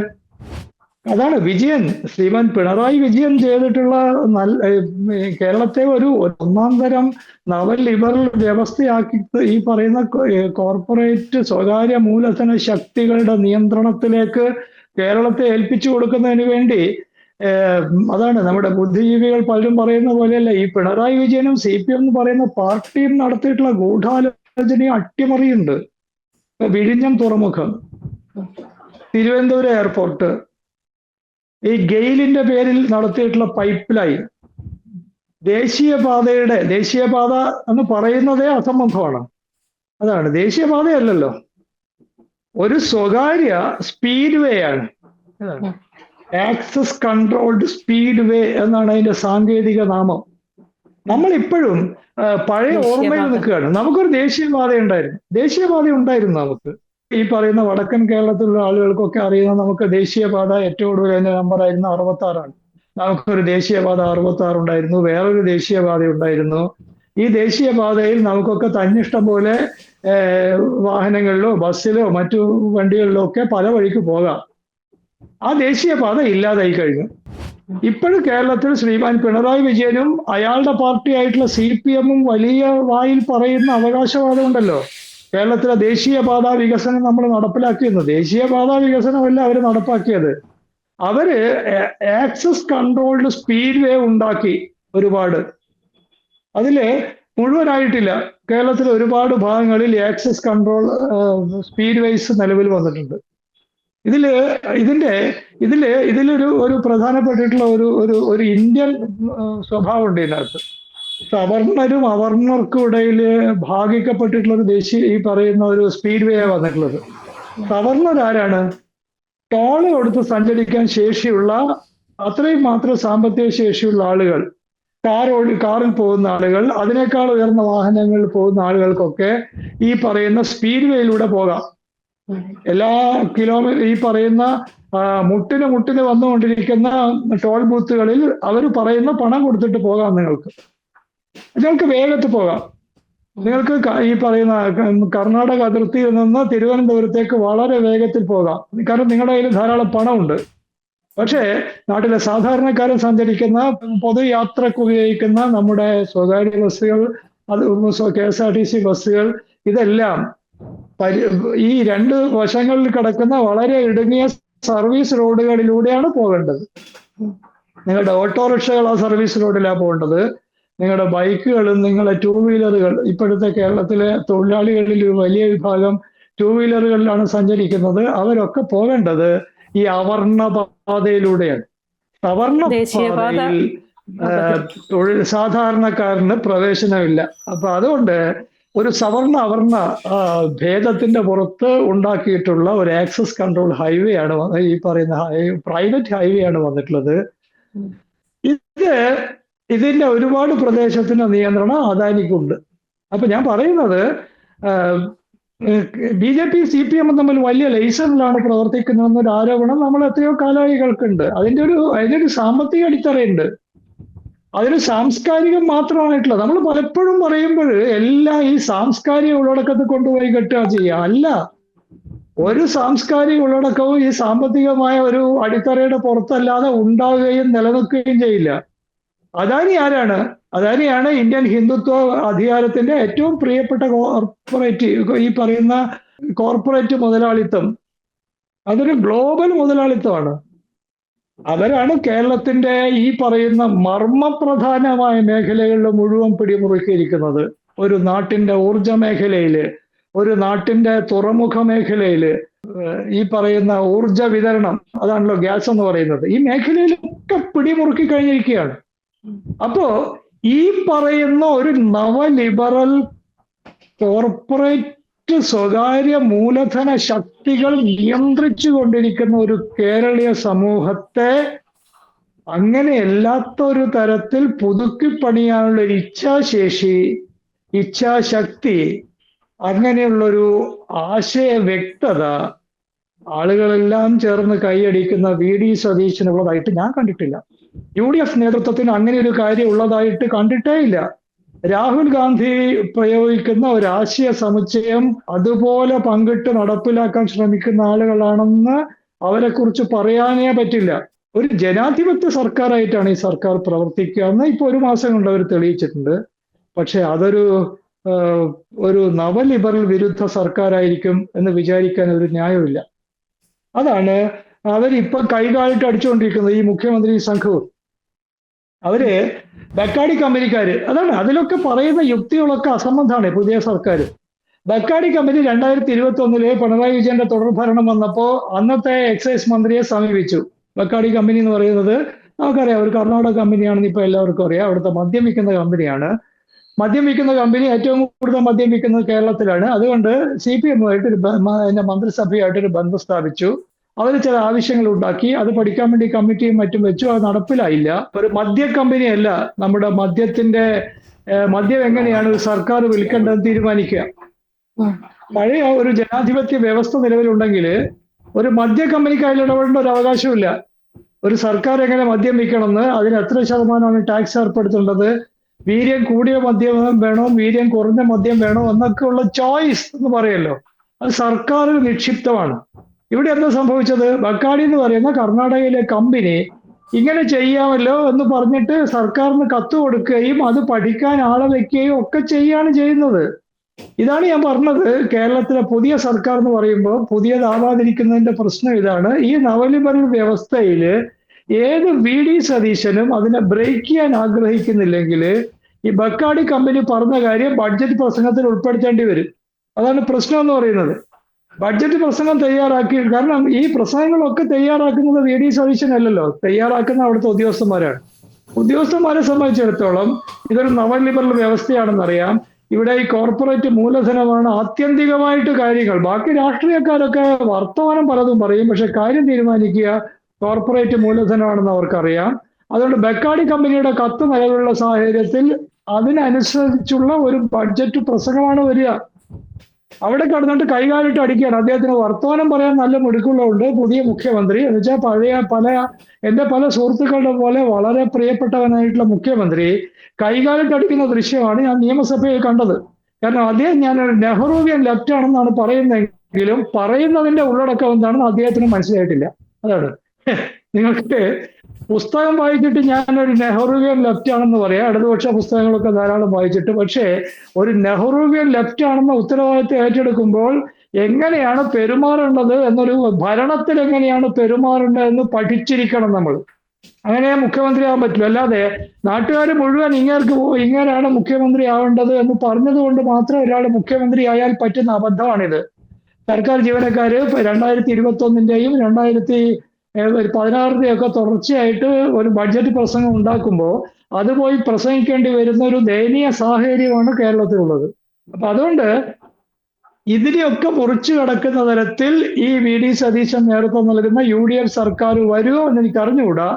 അതാണ് വിജയൻ, ശ്രീമാൻ പിണറായി വിജയൻ ചെയ്തിട്ടുള്ള കേരളത്തെ ഒരു ഒന്നാം തരം നവ ലിബറൽ വ്യവസ്ഥയാക്കി ഈ പറയുന്ന കോർപ്പറേറ്റ് സ്വകാര്യ മൂലധന ശക്തികളുടെ നിയന്ത്രണത്തിലേക്ക് കേരളത്തെ ഏൽപ്പിച്ചു കൊടുക്കുന്നതിന് വേണ്ടി അതാണ് നമ്മുടെ ബുദ്ധിജീവികൾ പലരും പറയുന്ന പോലെയല്ല, ഈ പിണറായി വിജയനും CPM എന്ന് പറയുന്ന പാർട്ടിയും നടത്തിയിട്ടുള്ള ഗൂഢാലോചനയും അട്ടിമറിയുണ്ട്. വിഴിഞ്ഞം തുറമുഖം, തിരുവനന്തപുരം എയർപോർട്ട്, ഈ ഗെയിലിന്റെ പേരിൽ നടത്തിയിട്ടുള്ള പൈപ്പ് ലൈൻ, ദേശീയപാത എന്ന് പറയുന്നതേ അസംബന്ധമാണ്. അതാണ്, ദേശീയപാതയല്ലല്ലോ, ഒരു സ്വകാര്യ സ്പീഡ് വേ ആണ്. ആക്സസ് കൺട്രോൾഡ് സ്പീഡ് വേ എന്നാണ് അതിന്റെ സാങ്കേതിക നാമം. നമ്മളിപ്പോഴും പഴയ ഓർമ്മയിൽ നിൽക്കുകയാണ്. നമുക്കൊരു ദേശീയപാത ഉണ്ടായിരുന്നു നമുക്ക്. ഈ പറയുന്ന വടക്കൻ കേരളത്തിലുള്ള ആളുകൾക്കൊക്കെ അറിയുന്ന നമുക്ക് ദേശീയപാത ഏറ്റവും കൂടുതൽ അതിന്റെ നമ്പറായിരുന്നു 66. നമുക്കൊരു ദേശീയപാത 66 ഉണ്ടായിരുന്നു, വേറൊരു ദേശീയപാത ഉണ്ടായിരുന്നു. ഈ ദേശീയപാതയിൽ നമുക്കൊക്കെ തന്നിഷ്ടം പോലെ വാഹനങ്ങളിലോ ബസ്സിലോ മറ്റു വണ്ടികളിലോ ഒക്കെ പല വഴിക്ക് പോകാം. ആ ദേശീയപാത ഇല്ലാതായി കഴിഞ്ഞു. ഇപ്പോഴും കേരളത്തിൽ ശ്രീമാൻ പിണറായി വിജയനും അയാളുടെ പാർട്ടിയായിട്ടുള്ള CPM-ഉം വലിയ വായിൽ പറയുന്ന അവകാശവാദം ഉണ്ടല്ലോ, കേരളത്തിലെ ദേശീയപാത വികസനം നമ്മൾ നടപ്പിലാക്കിയെന്ന്. ദേശീയപാത വികസനമല്ല അവർ നടപ്പാക്കിയത്, അവര് ആക്സസ് കൺട്രോൾഡ് സ്പീഡ് വേ ഉണ്ടാക്കി ഒരുപാട്. അതില് മുഴുവനായിട്ടില്ല, കേരളത്തിലെ ഒരുപാട് ഭാഗങ്ങളിൽ ആക്സസ് കൺട്രോൾ സ്പീഡ് വേസ് നിലവിൽ വന്നിട്ടുണ്ട്. ഇതിലൊരു പ്രധാനപ്പെട്ടിട്ടുള്ള ഒരു ഇന്ത്യൻ സ്വഭാവമുണ്ട് ഇതിനകത്ത്. സവർണരും അവർണർക്കും ഇടയിൽ ഭാഗിക്കപ്പെട്ടിട്ടുള്ള ഒരു ഈ പറയുന്ന ഒരു സ്പീഡ് വേ വന്നിട്ടുള്ളത്. സവർണർ ആരാണ്? ടോള് കൊടുത്ത് സഞ്ചരിക്കാൻ ശേഷിയുള്ള, അത്രയും മാത്രം സാമ്പത്തിക ശേഷിയുള്ള ആളുകൾ, കാറിൽ പോകുന്ന ആളുകൾ, അതിനേക്കാൾ ഉയർന്ന വാഹനങ്ങളിൽ പോകുന്ന ആളുകൾക്കൊക്കെ ഈ പറയുന്ന സ്പീഡ് വേയിലൂടെ പോകാം. എല്ലാ ഈ പറയുന്ന മുട്ടിന് വന്നുകൊണ്ടിരിക്കുന്ന ടോൾ ബൂത്തുകളിൽ അവർ പറയുന്ന പണം കൊടുത്തിട്ട് പോകാം. നിങ്ങൾക്ക് വേഗത്തിൽ പോകാം. നിങ്ങൾക്ക് ഈ പറയുന്ന കർണാടക അതിർത്തിയിൽ നിന്ന് തിരുവനന്തപുരത്തേക്ക് വളരെ വേഗത്തിൽ പോകാം, കാരണം നിങ്ങളുടെ കയ്യിൽ ധാരാളം പണമുണ്ട്. പക്ഷേ നാട്ടിലെ സാധാരണക്കാരൻ സഞ്ചരിക്കുന്ന പൊതുയാത്രക്ക് ഉപയോഗിക്കുന്ന നമ്മുടെ സ്വകാര്യ ബസ്സുകൾ, KSRTC ബസ്സുകൾ, ഇതെല്ലാം ഈ രണ്ട് വശങ്ങളിൽ കിടക്കുന്ന വളരെ ഇടുങ്ങിയ സർവീസ് റോഡുകളിലൂടെയാണ് പോകേണ്ടത്. നിങ്ങളുടെ ഓട്ടോറിക്ഷകൾ ആ സർവീസ് റോഡിലാണ് പോകേണ്ടത്. നിങ്ങളുടെ ബൈക്കുകളും നിങ്ങളുടെ ടൂ വീലറുകൾ, ഇപ്പോഴത്തെ കേരളത്തിലെ തൊഴിലാളികളിൽ ഒരു വലിയ വിഭാഗം ടൂ വീലറുകളിലാണ് സഞ്ചരിക്കുന്നത്. അവരൊക്കെ പോകേണ്ടത് ഈ അവർണ പാതയിലൂടെയാണ്. സവർണ ദേശീയപാത പാതയിൽ സാധാരണക്കാരന് പ്രവേശനമില്ല. അപ്പൊ അതുകൊണ്ട് ഒരു സവർണ അവർണ ഭേദത്തിന്റെ പുറത്ത് ഉണ്ടാക്കിയിട്ടുള്ള ഒരു ആക്സസ് കൺട്രോൾ ഹൈവേ ആണ് ഈ പറയുന്ന പ്രൈവറ്റ് ഹൈവേ ആണ് വന്നിട്ടുള്ളത്. ഇതിന്റെ ഒരുപാട് പ്രദേശത്തിന്റെ നിയന്ത്രണം അദാനിക്കുണ്ട്. അപ്പൊ ഞാൻ പറയുന്നത് BJP CPM തമ്മിൽ വലിയ ലൈസൻസിലാണ് പ്രവർത്തിക്കുന്നതെന്നൊരു ആരോപണം നമ്മൾ എത്രയോ കാലമായി കേൾക്കുന്നുണ്ട്. അതിന്റെ ഒരു സാമ്പത്തിക അടിത്തറയുണ്ട്, അതൊരു സാംസ്കാരികം മാത്രമായിട്ടുള്ള. നമ്മൾ പലപ്പോഴും പറയുമ്പോൾ എല്ലാം ഈ സാംസ്കാരിക ഉള്ളടക്കത്തിൽ കൊണ്ടുപോയി കെട്ടുക ചെയ്യുക അല്ല. ഒരു സാംസ്കാരിക ഉള്ളടക്കവും ഈ സാമ്പത്തികമായ ഒരു അടിത്തറയുടെ പുറത്തല്ലാതെ ഉണ്ടാവുകയും നിലനിൽക്കുകയും ചെയ്യില്ല. അദാനി ആരാണ്? അദാനിയാണ് ഇന്ത്യൻ ഹിന്ദുത്വ അധികാരത്തിന്റെ ഏറ്റവും പ്രിയപ്പെട്ട കോർപ്പറേറ്റ്, ഈ പറയുന്ന കോർപ്പറേറ്റ് മുതലാളിത്തം. അതൊരു ഗ്ലോബൽ മുതലാളിത്തമാണ്. അവരാണ് കേരളത്തിന്റെ ഈ പറയുന്ന മർമ്മപ്രധാനമായ മേഖലകളിൽ മുഴുവൻ പിടിമുറുക്കിയിരിക്കുന്നത്. ഒരു നാട്ടിന്റെ ഊർജ മേഖലയില്, ഒരു നാട്ടിന്റെ തുറമുഖ മേഖലയില്, ഈ പറയുന്ന ഊർജ വിതരണം, അതാണല്ലോ ഗ്യാസ് എന്ന് പറയുന്നത്, ഈ മേഖലയിലൊക്കെ പിടിമുറുക്കി കഴിഞ്ഞിരിക്കുകയാണ്. അപ്പോ ഈ പറയുന്ന ഒരു നവലിബറൽ കോർപ്പറേറ്റ് സ്വകാര്യ മൂലധന ശക്തികൾ നിയന്ത്രിച്ചു കൊണ്ടിരിക്കുന്ന ഒരു കേരളീയ സമൂഹത്തെ അങ്ങനെയല്ലാത്തൊരു തരത്തിൽ പുതുക്കി പണിയാനുള്ള ഒരു ഇച്ഛാശേഷി, ഇച്ഛാശക്തി, അങ്ങനെയുള്ളൊരു ആശയ വ്യക്തത ആളുകളെല്ലാം ചേർന്ന് കൈയടിക്കുന്ന VD സതീശനുള്ളതായിട്ട് ഞാൻ കണ്ടിട്ടില്ല. UDF നേതൃത്വത്തിന് അങ്ങനെ ഒരു കാര്യം ഉള്ളതായിട്ട് കണ്ടിട്ടേ ഇല്ല. രാഹുൽ ഗാന്ധി പ്രയോഗിക്കുന്ന ഒരു ആശയ സമുച്ചയം അതുപോലെ പങ്കിട്ട് നടപ്പിലാക്കാൻ ശ്രമിക്കുന്ന ആളുകളാണെന്ന് അവരെ കുറിച്ച് പറയാനേ പറ്റില്ല. ഒരു ജനാധിപത്യ സർക്കാരായിട്ടാണ് ഈ സർക്കാർ പ്രവർത്തിക്കുക എന്ന് ഇപ്പൊ 1 മാസം കൊണ്ട് അവർ തെളിയിച്ചിട്ടുണ്ട്. പക്ഷെ ഒരു നവലിബറൽ വിരുദ്ധ സർക്കാരായിരിക്കും എന്ന് വിചാരിക്കാൻ ഒരു ന്യായമില്ല. അതാണ് അവരിപ്പൊ കൈകാലിട്ട് അടിച്ചുകൊണ്ടിരിക്കുന്നത് ഈ മുഖ്യമന്ത്രി സംഘവും. അവര് ബക്കാടി കമ്പനിക്കാര്, അതാണ് അതിലൊക്കെ പറയുന്ന യുക്തികളൊക്കെ അസംബന്ധമാണ്. പുതിയ സർക്കാർ ബക്കാടി കമ്പനി 2021 പിണറായി വിജയന്റെ തുടർഭരണം വന്നപ്പോ അന്നത്തെ എക്സൈസ് മന്ത്രിയെ സമീപിച്ചു. ബക്കാടി കമ്പനി എന്ന് പറയുന്നത് നമുക്കറിയാം, ഒരു കർണാടക കമ്പനിയാണെന്ന് ഇപ്പൊ എല്ലാവർക്കും അറിയാം. അവിടുത്തെ മദ്യം വിൽക്കുന്ന കമ്പനിയാണ്. മദ്യം വിൽക്കുന്ന കമ്പനി ഏറ്റവും കൂടുതൽ മദ്യം വിൽക്കുന്നത് കേരളത്തിലാണ്. അതുകൊണ്ട് CPM മന്ത്രിസഭയായിട്ടൊരു ബന്ധം സ്ഥാപിച്ചു. അവർ ചില ആവശ്യങ്ങൾ ഉണ്ടാക്കി, അത് പഠിക്കാൻ വേണ്ടി കമ്മിറ്റിയും മറ്റും വെച്ചു. അത് നടപ്പിലായില്ല. ഒരു മദ്യ കമ്പനിയല്ല നമ്മുടെ മദ്യം എങ്ങനെയാണ് ഒരു സർക്കാർ വിൽക്കേണ്ടതെന്ന് തീരുമാനിക്കുക. പഴയ ഒരു ജനാധിപത്യ വ്യവസ്ഥ നിലവിലുണ്ടെങ്കിൽ ഒരു മദ്യ കമ്പനിക്ക് അതിൽ ഇടപെടേണ്ട ഒരു അവകാശമില്ല. ഒരു സർക്കാർ എങ്ങനെ മദ്യം വിൽക്കണമെന്ന്, അതിന് എത്ര ശതമാനമാണ് ടാക്സ് ഏർപ്പെടുത്തേണ്ടത്, വീര്യം കൂടിയ മദ്യം വേണോ വീര്യം കുറഞ്ഞ മദ്യം വേണോ എന്നൊക്കെയുള്ള ചോയ്സ് എന്ന് പറയല്ലോ, അത് സർക്കാർ നിക്ഷിപ്തമാണ്. ഇവിടെ എന്താ സംഭവിച്ചത്? ബക്കാടി എന്ന് പറയുന്ന കർണാടകയിലെ കമ്പനി ഇങ്ങനെ ചെയ്യാമല്ലോ എന്ന് പറഞ്ഞിട്ട് സർക്കാരിന് കത്ത് കൊടുക്കുകയും അത് പഠിക്കാൻ ആളെ വെക്കുകയും ഒക്കെ ചെയ്യാണ് ചെയ്യുന്നത്. ഇതാണ് ഞാൻ പറഞ്ഞത്. കേരളത്തിലെ പുതിയ സർക്കാർ എന്ന് പറയുമ്പോൾ പുതിയതാവാതിരിക്കുന്നതിന്റെ പ്രശ്നം ഇതാണ്. ഈ നവലിബറൽ വ്യവസ്ഥയിൽ ഏത് VD സതീശനും അതിനെ ബ്രേക്ക് ചെയ്യാൻ ആഗ്രഹിക്കുന്നില്ലെങ്കിൽ ഈ ബക്കാടി കമ്പനി പറഞ്ഞ കാര്യം ബഡ്ജറ്റ് പ്രസംഗത്തിൽ ഉൾപ്പെടുത്തേണ്ടി വരും. അതാണ് പ്രശ്നം എന്ന് പറയുന്നത്. ബഡ്ജറ്റ് പ്രസംഗം തയ്യാറാക്കി, കാരണം ഈ പ്രസംഗങ്ങളൊക്കെ തയ്യാറാക്കുന്നത് VD സതീശനല്ലല്ലോ, തയ്യാറാക്കുന്ന അവിടുത്തെ ഉദ്യോഗസ്ഥന്മാരാണ്. ഉദ്യോഗസ്ഥന്മാരെ സംബന്ധിച്ചിടത്തോളം ഇതൊരു നവലിബറൽ വ്യവസ്ഥയാണെന്നറിയാം. ഇവിടെ ഈ കോർപ്പറേറ്റ് മൂലധനമാണ് ആത്യന്തികമായിട്ട് കാര്യങ്ങൾ. ബാക്കി രാഷ്ട്രീയക്കാരൊക്കെ വർത്തമാനം പലതും പറയും, പക്ഷെ കാര്യം തീരുമാനിക്കുക കോർപ്പറേറ്റ് മൂലധനമാണെന്ന് അവർക്കറിയാം. അതുകൊണ്ട് ബക്കാടി കമ്പനിയുടെ കത്ത് നിലവിലുള്ള സാഹചര്യത്തിൽ അതിനനുസരിച്ചുള്ള ഒരു ബഡ്ജറ്റ് പ്രസംഗമാണ് വരിക. അവിടെ കടന്നിട്ട് കൈകാലിട്ട് അടിക്കുകയാണ്. അദ്ദേഹത്തിന് വർത്തമാനം പറയാൻ നല്ല മിടുക്കുള്ളതുകൊണ്ട് പുതിയ മുഖ്യമന്ത്രി എന്ന് വെച്ചാൽ എന്റെ പല സുഹൃത്തുക്കളുടെ പോലെ വളരെ പ്രിയപ്പെട്ടവനായിട്ടുള്ള മുഖ്യമന്ത്രി കൈകാലിട്ട് അടിക്കുന്ന ദൃശ്യമാണ് ഞാൻ നിയമസഭയിൽ കണ്ടത്. കാരണം അദ്ദേഹം ഞാനൊരു നെഹ്റുവിയൻ ലെഫ്റ്റ് ആണെന്നാണ് പറയുന്നതെങ്കിലും പറയുന്നതിന്റെ ഉള്ളടക്കം എന്താണെന്ന് അദ്ദേഹത്തിന് മനസ്സിലായിട്ടില്ല. അതാണ് നിങ്ങൾക്ക് പുസ്തകം വായിച്ചിട്ട് ഞാനൊരു നെഹ്റുവിയൻ ലെഫ്റ്റ് ആണെന്ന് പറയാം. ഇടതുപക്ഷ പുസ്തകങ്ങളൊക്കെ ധാരാളം വായിച്ചിട്ട്. പക്ഷേ ഒരു നെഹ്റുവിയൻ ലെഫ്റ്റ് ആണെന്ന ഉത്തരവാദിത്വം ഏറ്റെടുക്കുമ്പോൾ എങ്ങനെയാണ് പെരുമാറേണ്ടത് എന്നൊരു ഭരണത്തിൽ എങ്ങനെയാണ് പെരുമാറേണ്ടത് എന്ന് പഠിച്ചിരിക്കണം നമ്മൾ. അങ്ങനെ മുഖ്യമന്ത്രിയാവാൻ പറ്റില്ല. അല്ലാതെ നാട്ടുകാർ മുഴുവൻ ഇങ്ങനെയാണ് മുഖ്യമന്ത്രി ആവേണ്ടത് എന്ന് പറഞ്ഞതുകൊണ്ട് മാത്രം ഒരാൾ മുഖ്യമന്ത്രി ആയാൽ പറ്റുന്ന അബദ്ധമാണിത്. സർക്കാർ ജീവനക്കാര് 2021-ന്റെയും 2016-ന്റെയും ഒക്കെ തുടർച്ചയായിട്ട് ഒരു ബഡ്ജറ്റ് പ്രസംഗം ഉണ്ടാക്കുമ്പോൾ അത് പോയി പ്രസംഗിക്കേണ്ടി വരുന്ന ഒരു ദയനീയ സാഹചര്യമാണ് കേരളത്തിലുള്ളത്. അപ്പൊ അതുകൊണ്ട് ഇതിനെയൊക്കെ മുറിച്ചു കടക്കുന്ന തരത്തിൽ ഈ വി ഡി സതീശൻ നേതൃത്വം നൽകുന്ന UDF സർക്കാർ വരുമോ എന്ന് എനിക്ക് അറിഞ്ഞുകൂടാ.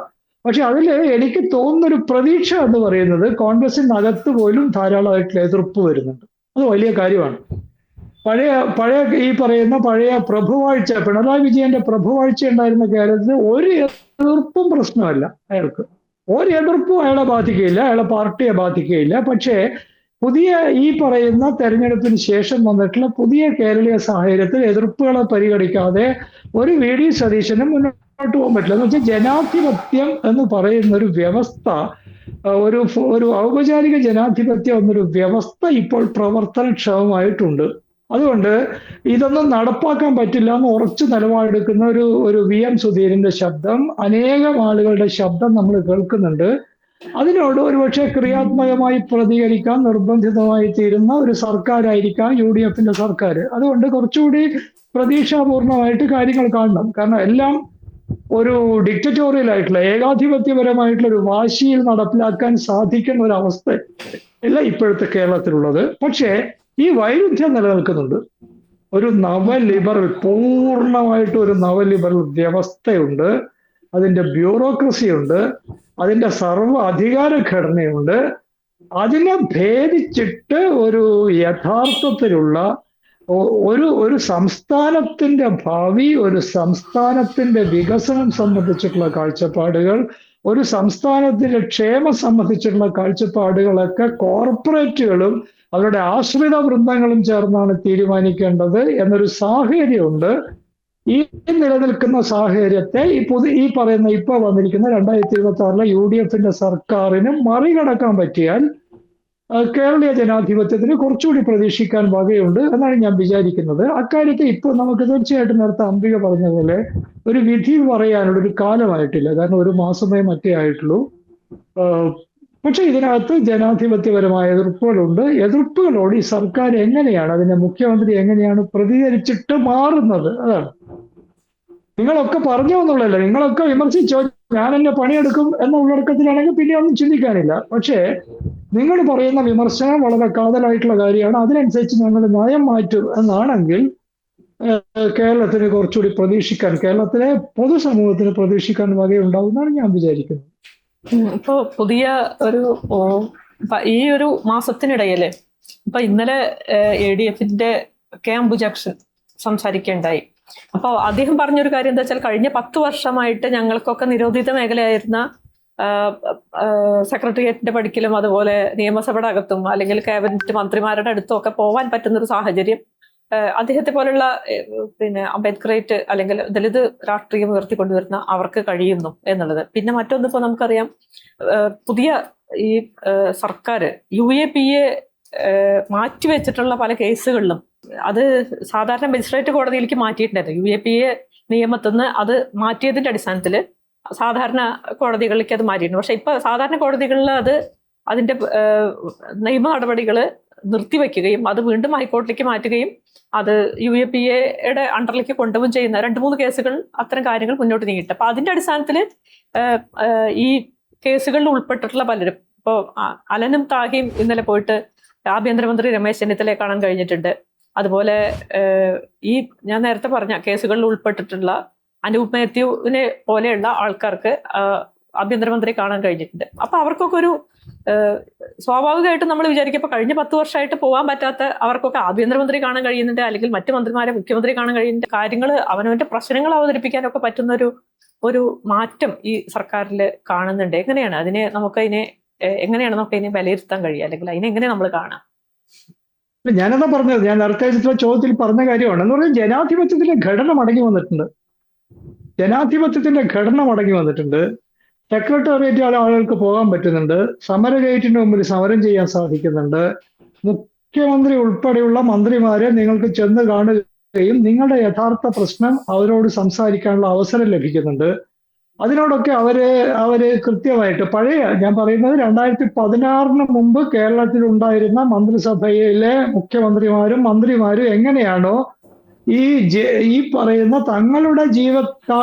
പക്ഷെ അതിൽ എനിക്ക് തോന്നുന്നൊരു പ്രതീക്ഷ എന്ന് പറയുന്നത് കോൺഗ്രസിനകത്ത് പോലും ധാരാളമായിട്ടുള്ള എതിർപ്പ് വരുന്നുണ്ട്. അത് വലിയ കാര്യമാണ്. പഴയ ഈ പറയുന്ന പഴയ പ്രഭുവാഴ്ച, പിണറായി വിജയന്റെ പ്രഭുവാഴ്ച ഉണ്ടായിരുന്ന കേരളത്തിൽ ഒരു എതിർപ്പും പ്രശ്നമല്ല. അയാൾക്ക് ഒരു എതിർപ്പും അയാളെ ബാധിക്കുകയില്ല, അയാളെ പാർട്ടിയെ ബാധിക്കുകയില്ല. പക്ഷേ പുതിയ ഈ പറയുന്ന തെരഞ്ഞെടുപ്പിന് ശേഷം വന്നിട്ടുള്ള പുതിയ കേരളീയ സാഹചര്യത്തിൽ എതിർപ്പുകളെ പരിഗണിക്കാതെ ഒരു വി ഡി സതീശനും മുന്നോട്ട് പോകാൻ പറ്റില്ല. എന്ന് വെച്ചാൽ ജനാധിപത്യം എന്ന് പറയുന്ന ഒരു വ്യവസ്ഥ, ഒരു ഔപചാരിക ജനാധിപത്യം എന്നൊരു വ്യവസ്ഥ ഇപ്പോൾ പ്രവർത്തനക്ഷമമായിട്ടുണ്ട്. അതുകൊണ്ട് ഇതൊന്നും നടപ്പാക്കാൻ പറ്റില്ല എന്ന് ഉറച്ചു നിലപാടെടുക്കുന്ന ഒരു VM സുധീരന്റെ ശബ്ദം, അനേകം ആളുകളുടെ ശബ്ദം നമ്മൾ കേൾക്കുന്നുണ്ട്. അതിനോട് ഒരുപക്ഷെ ക്രിയാത്മകമായി പ്രതികരിക്കാൻ നിർബന്ധിതമായി തീരുന്ന ഒരു സർക്കാരായിരിക്കാം UDFന്റെ സർക്കാർ. അതുകൊണ്ട് കുറച്ചുകൂടി പ്രതീക്ഷാപൂർണമായിട്ട് കാര്യങ്ങൾ കാണണം. കാരണം എല്ലാം ഒരു ഡിക്റ്ററ്റോറിയൽ ആയിട്ടുള്ള ഏകാധിപത്യപരമായിട്ടുള്ള ഒരു വാശിയിൽ നടപ്പിലാക്കാൻ സാധിക്കുന്ന ഒരു അവസ്ഥ അല്ല ഇപ്പോഴത്തെ കേരളത്തിലുള്ളത്. പക്ഷേ ഈ വൈരുദ്ധ്യം നിലനിൽക്കുന്നുണ്ട്. ഒരു പൂർണ്ണമായിട്ട് ഒരു നവലിബറൽ വ്യവസ്ഥയുണ്ട്, അതിന്റെ ബ്യൂറോക്രസി ഉണ്ട്, അതിന്റെ സർവ്വ അധികാര ഘടനയുണ്ട്. അതിനെ ഭേദിച്ചിട്ട് ഒരു യഥാർത്ഥത്തിലുള്ള ഒരു സംസ്ഥാനത്തിന്റെ ഭാവി, ഒരു സംസ്ഥാനത്തിന്റെ വികസനം സംബന്ധിച്ചിട്ടുള്ള കാഴ്ചപ്പാടുകൾ, ഒരു സംസ്ഥാനത്തിന്റെ ക്ഷേമം സംബന്ധിച്ചിട്ടുള്ള കാഴ്ചപ്പാടുകളൊക്കെ കോർപ്പറേറ്റുകളും അവരുടെ ആശ്രിത വൃന്ദങ്ങളും ചേർന്നാണ് തീരുമാനിക്കേണ്ടത് എന്നൊരു സാഹചര്യമുണ്ട്. ഈ നിലനിൽക്കുന്ന സാഹചര്യത്തെ ഈ പറയുന്ന ഇപ്പൊ വന്നിരിക്കുന്ന 2026-ലെ UDFന്റെ സർക്കാരിന് മറികടക്കാൻ പറ്റിയാൽ കേരളീയ ജനാധിപത്യത്തിന് കുറച്ചുകൂടി പ്രതീക്ഷിക്കാൻ വകയുണ്ട് എന്നാണ് ഞാൻ വിചാരിക്കുന്നത്. അക്കാര്യത്തിൽ ഇപ്പോൾ നമുക്ക് തീർച്ചയായിട്ടും നേരത്തെ അംബിക പറഞ്ഞ പോലെ ഒരു വിധി പറയാനുള്ള ഒരു കാലമായിട്ടില്ല. കാരണം 1 മാസമേ മറ്റേ ആയിട്ടുള്ളൂ. പക്ഷെ ഇതിനകത്ത് ജനാധിപത്യപരമായ എതിർപ്പുകളുണ്ട്. എതിർപ്പുകളോട് ഈ സർക്കാർ എങ്ങനെയാണ്, അതിന്റെ മുഖ്യമന്ത്രി എങ്ങനെയാണ് പ്രതികരിച്ചിട്ട് മാറുന്നത്, അതാണ്. നിങ്ങളൊക്കെ പറഞ്ഞു എന്നുള്ളതല്ല, നിങ്ങളൊക്കെ വിമർശിച്ചോ, ഞാൻ എന്നെ പണിയെടുക്കും എന്ന ഉള്ളടക്കത്തിലാണെങ്കിൽ പിന്നെ ഒന്നും ചിന്തിക്കാനില്ല. പക്ഷേ നിങ്ങൾ പറയുന്ന വിമർശനം വളരെ കാതലായിട്ടുള്ള കാര്യമാണ്, അതിനനുസരിച്ച് ഞങ്ങൾ നയം മാറ്റും എന്നാണെങ്കിൽ കേരളത്തിന് കുറച്ചുകൂടി പ്രതീക്ഷിക്കാൻ, കേരളത്തിലെ പൊതുസമൂഹത്തിന് പ്രതീക്ഷിക്കാൻ വകയുണ്ടാവുമെന്നാണ് ഞാൻ വിചാരിക്കുന്നത്. ഇപ്പോ പുതിയ ഈ ഒരു മാസത്തിനിടയില് ഇപ്പൊ ഇന്നലെ ADFന്റെ അംബുജാക്ഷൻ സംസാരിക്കുകയുണ്ടായി. അപ്പോൾ അദ്ദേഹം പറഞ്ഞൊരു കാര്യം എന്താ വെച്ചാൽ, കഴിഞ്ഞ 10 വർഷമായിട്ട് ഞങ്ങൾക്കൊക്കെ നിരോധിത മേഖലയായിരുന്ന സെക്രട്ടേറിയറ്റിന്റെ പടിക്കലും അതുപോലെ നിയമസഭയുടെ അകത്തും അല്ലെങ്കിൽ ക്യാബിനറ്റ് മന്ത്രിമാരുടെ അടുത്തും ഒക്കെ പോവാൻ പറ്റുന്നൊരു സാഹചര്യം അദ്ദേഹത്തെ പോലുള്ള അംബേദ്കറേറ്റ് അല്ലെങ്കിൽ ദലിത് രാഷ്ട്രീയം ഉയർത്തിക്കൊണ്ടുവരുന്ന അവർക്ക് കഴിയുന്നു എന്നുള്ളത്. പിന്നെ മറ്റൊന്ന്, ഇപ്പോൾ നമുക്കറിയാം പുതിയ ഈ സർക്കാർ UAPA മാറ്റിവെച്ചിട്ടുള്ള പല കേസുകളിലും അത് സാധാരണ മജിസ്ട്രേറ്റ് കോടതിയിലേക്ക് മാറ്റിയിട്ടുണ്ടായിരുന്നു. UAPA നിയമത്തിൽ നിന്ന് അത് മാറ്റിയതിന്റെ അടിസ്ഥാനത്തിൽ സാധാരണ കോടതികളിലേക്ക് അത് മാറ്റിയിട്ടുണ്ട്. പക്ഷെ ഇപ്പൊ സാധാരണ കോടതികളിൽ അതിന്റെ നിയമ നടപടികൾ നിർത്തിവെക്കുകയും അത് വീണ്ടും ഹൈക്കോടതിയിലേക്ക് മാറ്റുകയും അത് UAPAയുടെ അണ്ടറിലേക്ക് കൊണ്ടുപോകുകയും ചെയ്യുന്ന 2-3 കേസുകൾ, അത്തരം കാര്യങ്ങൾ മുന്നോട്ട് നീങ്ങിയിട്ട്. അപ്പൊ അതിന്റെ അടിസ്ഥാനത്തിൽ ഈ കേസുകളിൽ ഉൾപ്പെട്ടിട്ടുള്ള പലരും, ഇപ്പോൾ അലനും താഹിയും ഇന്നലെ പോയിട്ട് ആഭ്യന്തരമന്ത്രി രമേശ് ചെന്നിത്തലയെ കാണാൻ കഴിഞ്ഞിട്ടുണ്ട്. അതുപോലെ ഈ ഞാൻ നേരത്തെ പറഞ്ഞ കേസുകളിൽ ഉൾപ്പെട്ടിട്ടുള്ള അനൂപ് മാത്യുവിനെ പോലെയുള്ള ആൾക്കാർക്ക് ആഭ്യന്തരമന്ത്രിയെ കാണാൻ കഴിഞ്ഞിട്ടുണ്ട്. അപ്പൊ അവർക്കൊക്കെ ഒരു സ്വാഭാവികമായിട്ടും നമ്മൾ വിചാരിക്കും, കഴിഞ്ഞ 10 വർഷമായിട്ട് പോകാൻ പറ്റാത്ത അവർക്കൊക്കെ ആഭ്യന്തരമന്ത്രി കാണാൻ കഴിയുന്നുണ്ട്, അല്ലെങ്കിൽ മറ്റു മന്ത്രിമാരെ മുഖ്യമന്ത്രി കാണാൻ കഴിയുന്നുണ്ട്. കാര്യങ്ങൾ അവനവന്റെ പ്രശ്നങ്ങൾ അവതരിപ്പിക്കാനൊക്കെ പറ്റുന്ന ഒരു മാറ്റം ഈ സർക്കാരിൽ കാണുന്നുണ്ട്. എങ്ങനെയാണ് എങ്ങനെയാണ് നമുക്ക് ഇതിനെ വിലയിരുത്താൻ കഴിയുക, അല്ലെങ്കിൽ അതിനെങ്ങനെ നമ്മൾ കാണാം? ഞാനെന്താ പറഞ്ഞത്, ഞാൻ നേരത്തെ ചോദ്യത്തിൽ പറഞ്ഞ കാര്യമാണ്. എന്ന് പറഞ്ഞാൽ ജനാധിപത്യത്തിന്റെ ഘടന മടങ്ങി വന്നിട്ടുണ്ട്. സെക്രട്ടേറിയറ്റ് ആളുകൾക്ക് പോകാൻ പറ്റുന്നുണ്ട്. സമര ഗേറ്റിന് മുമ്പിൽ സമരം ചെയ്യാൻ സാധിക്കുന്നുണ്ട്. മുഖ്യമന്ത്രി ഉൾപ്പെടെയുള്ള മന്ത്രിമാരെ നിങ്ങൾക്ക് ചെന്ന് കാണുക നിങ്ങളുടെ യഥാർത്ഥ പ്രശ്നം അവരോട് സംസാരിക്കാനുള്ള അവസരം ലഭിക്കുന്നുണ്ട്. അതിനോടൊക്കെ അവര് കൃത്യമായിട്ട് ഞാൻ പറയുന്നത് 2016 മുമ്പ് കേരളത്തിൽ ഉണ്ടായിരുന്ന മന്ത്രിസഭയിലെ മുഖ്യമന്ത്രിമാരും മന്ത്രിമാരും എങ്ങനെയാണോ ഈ പറയുന്ന തങ്ങളുടെ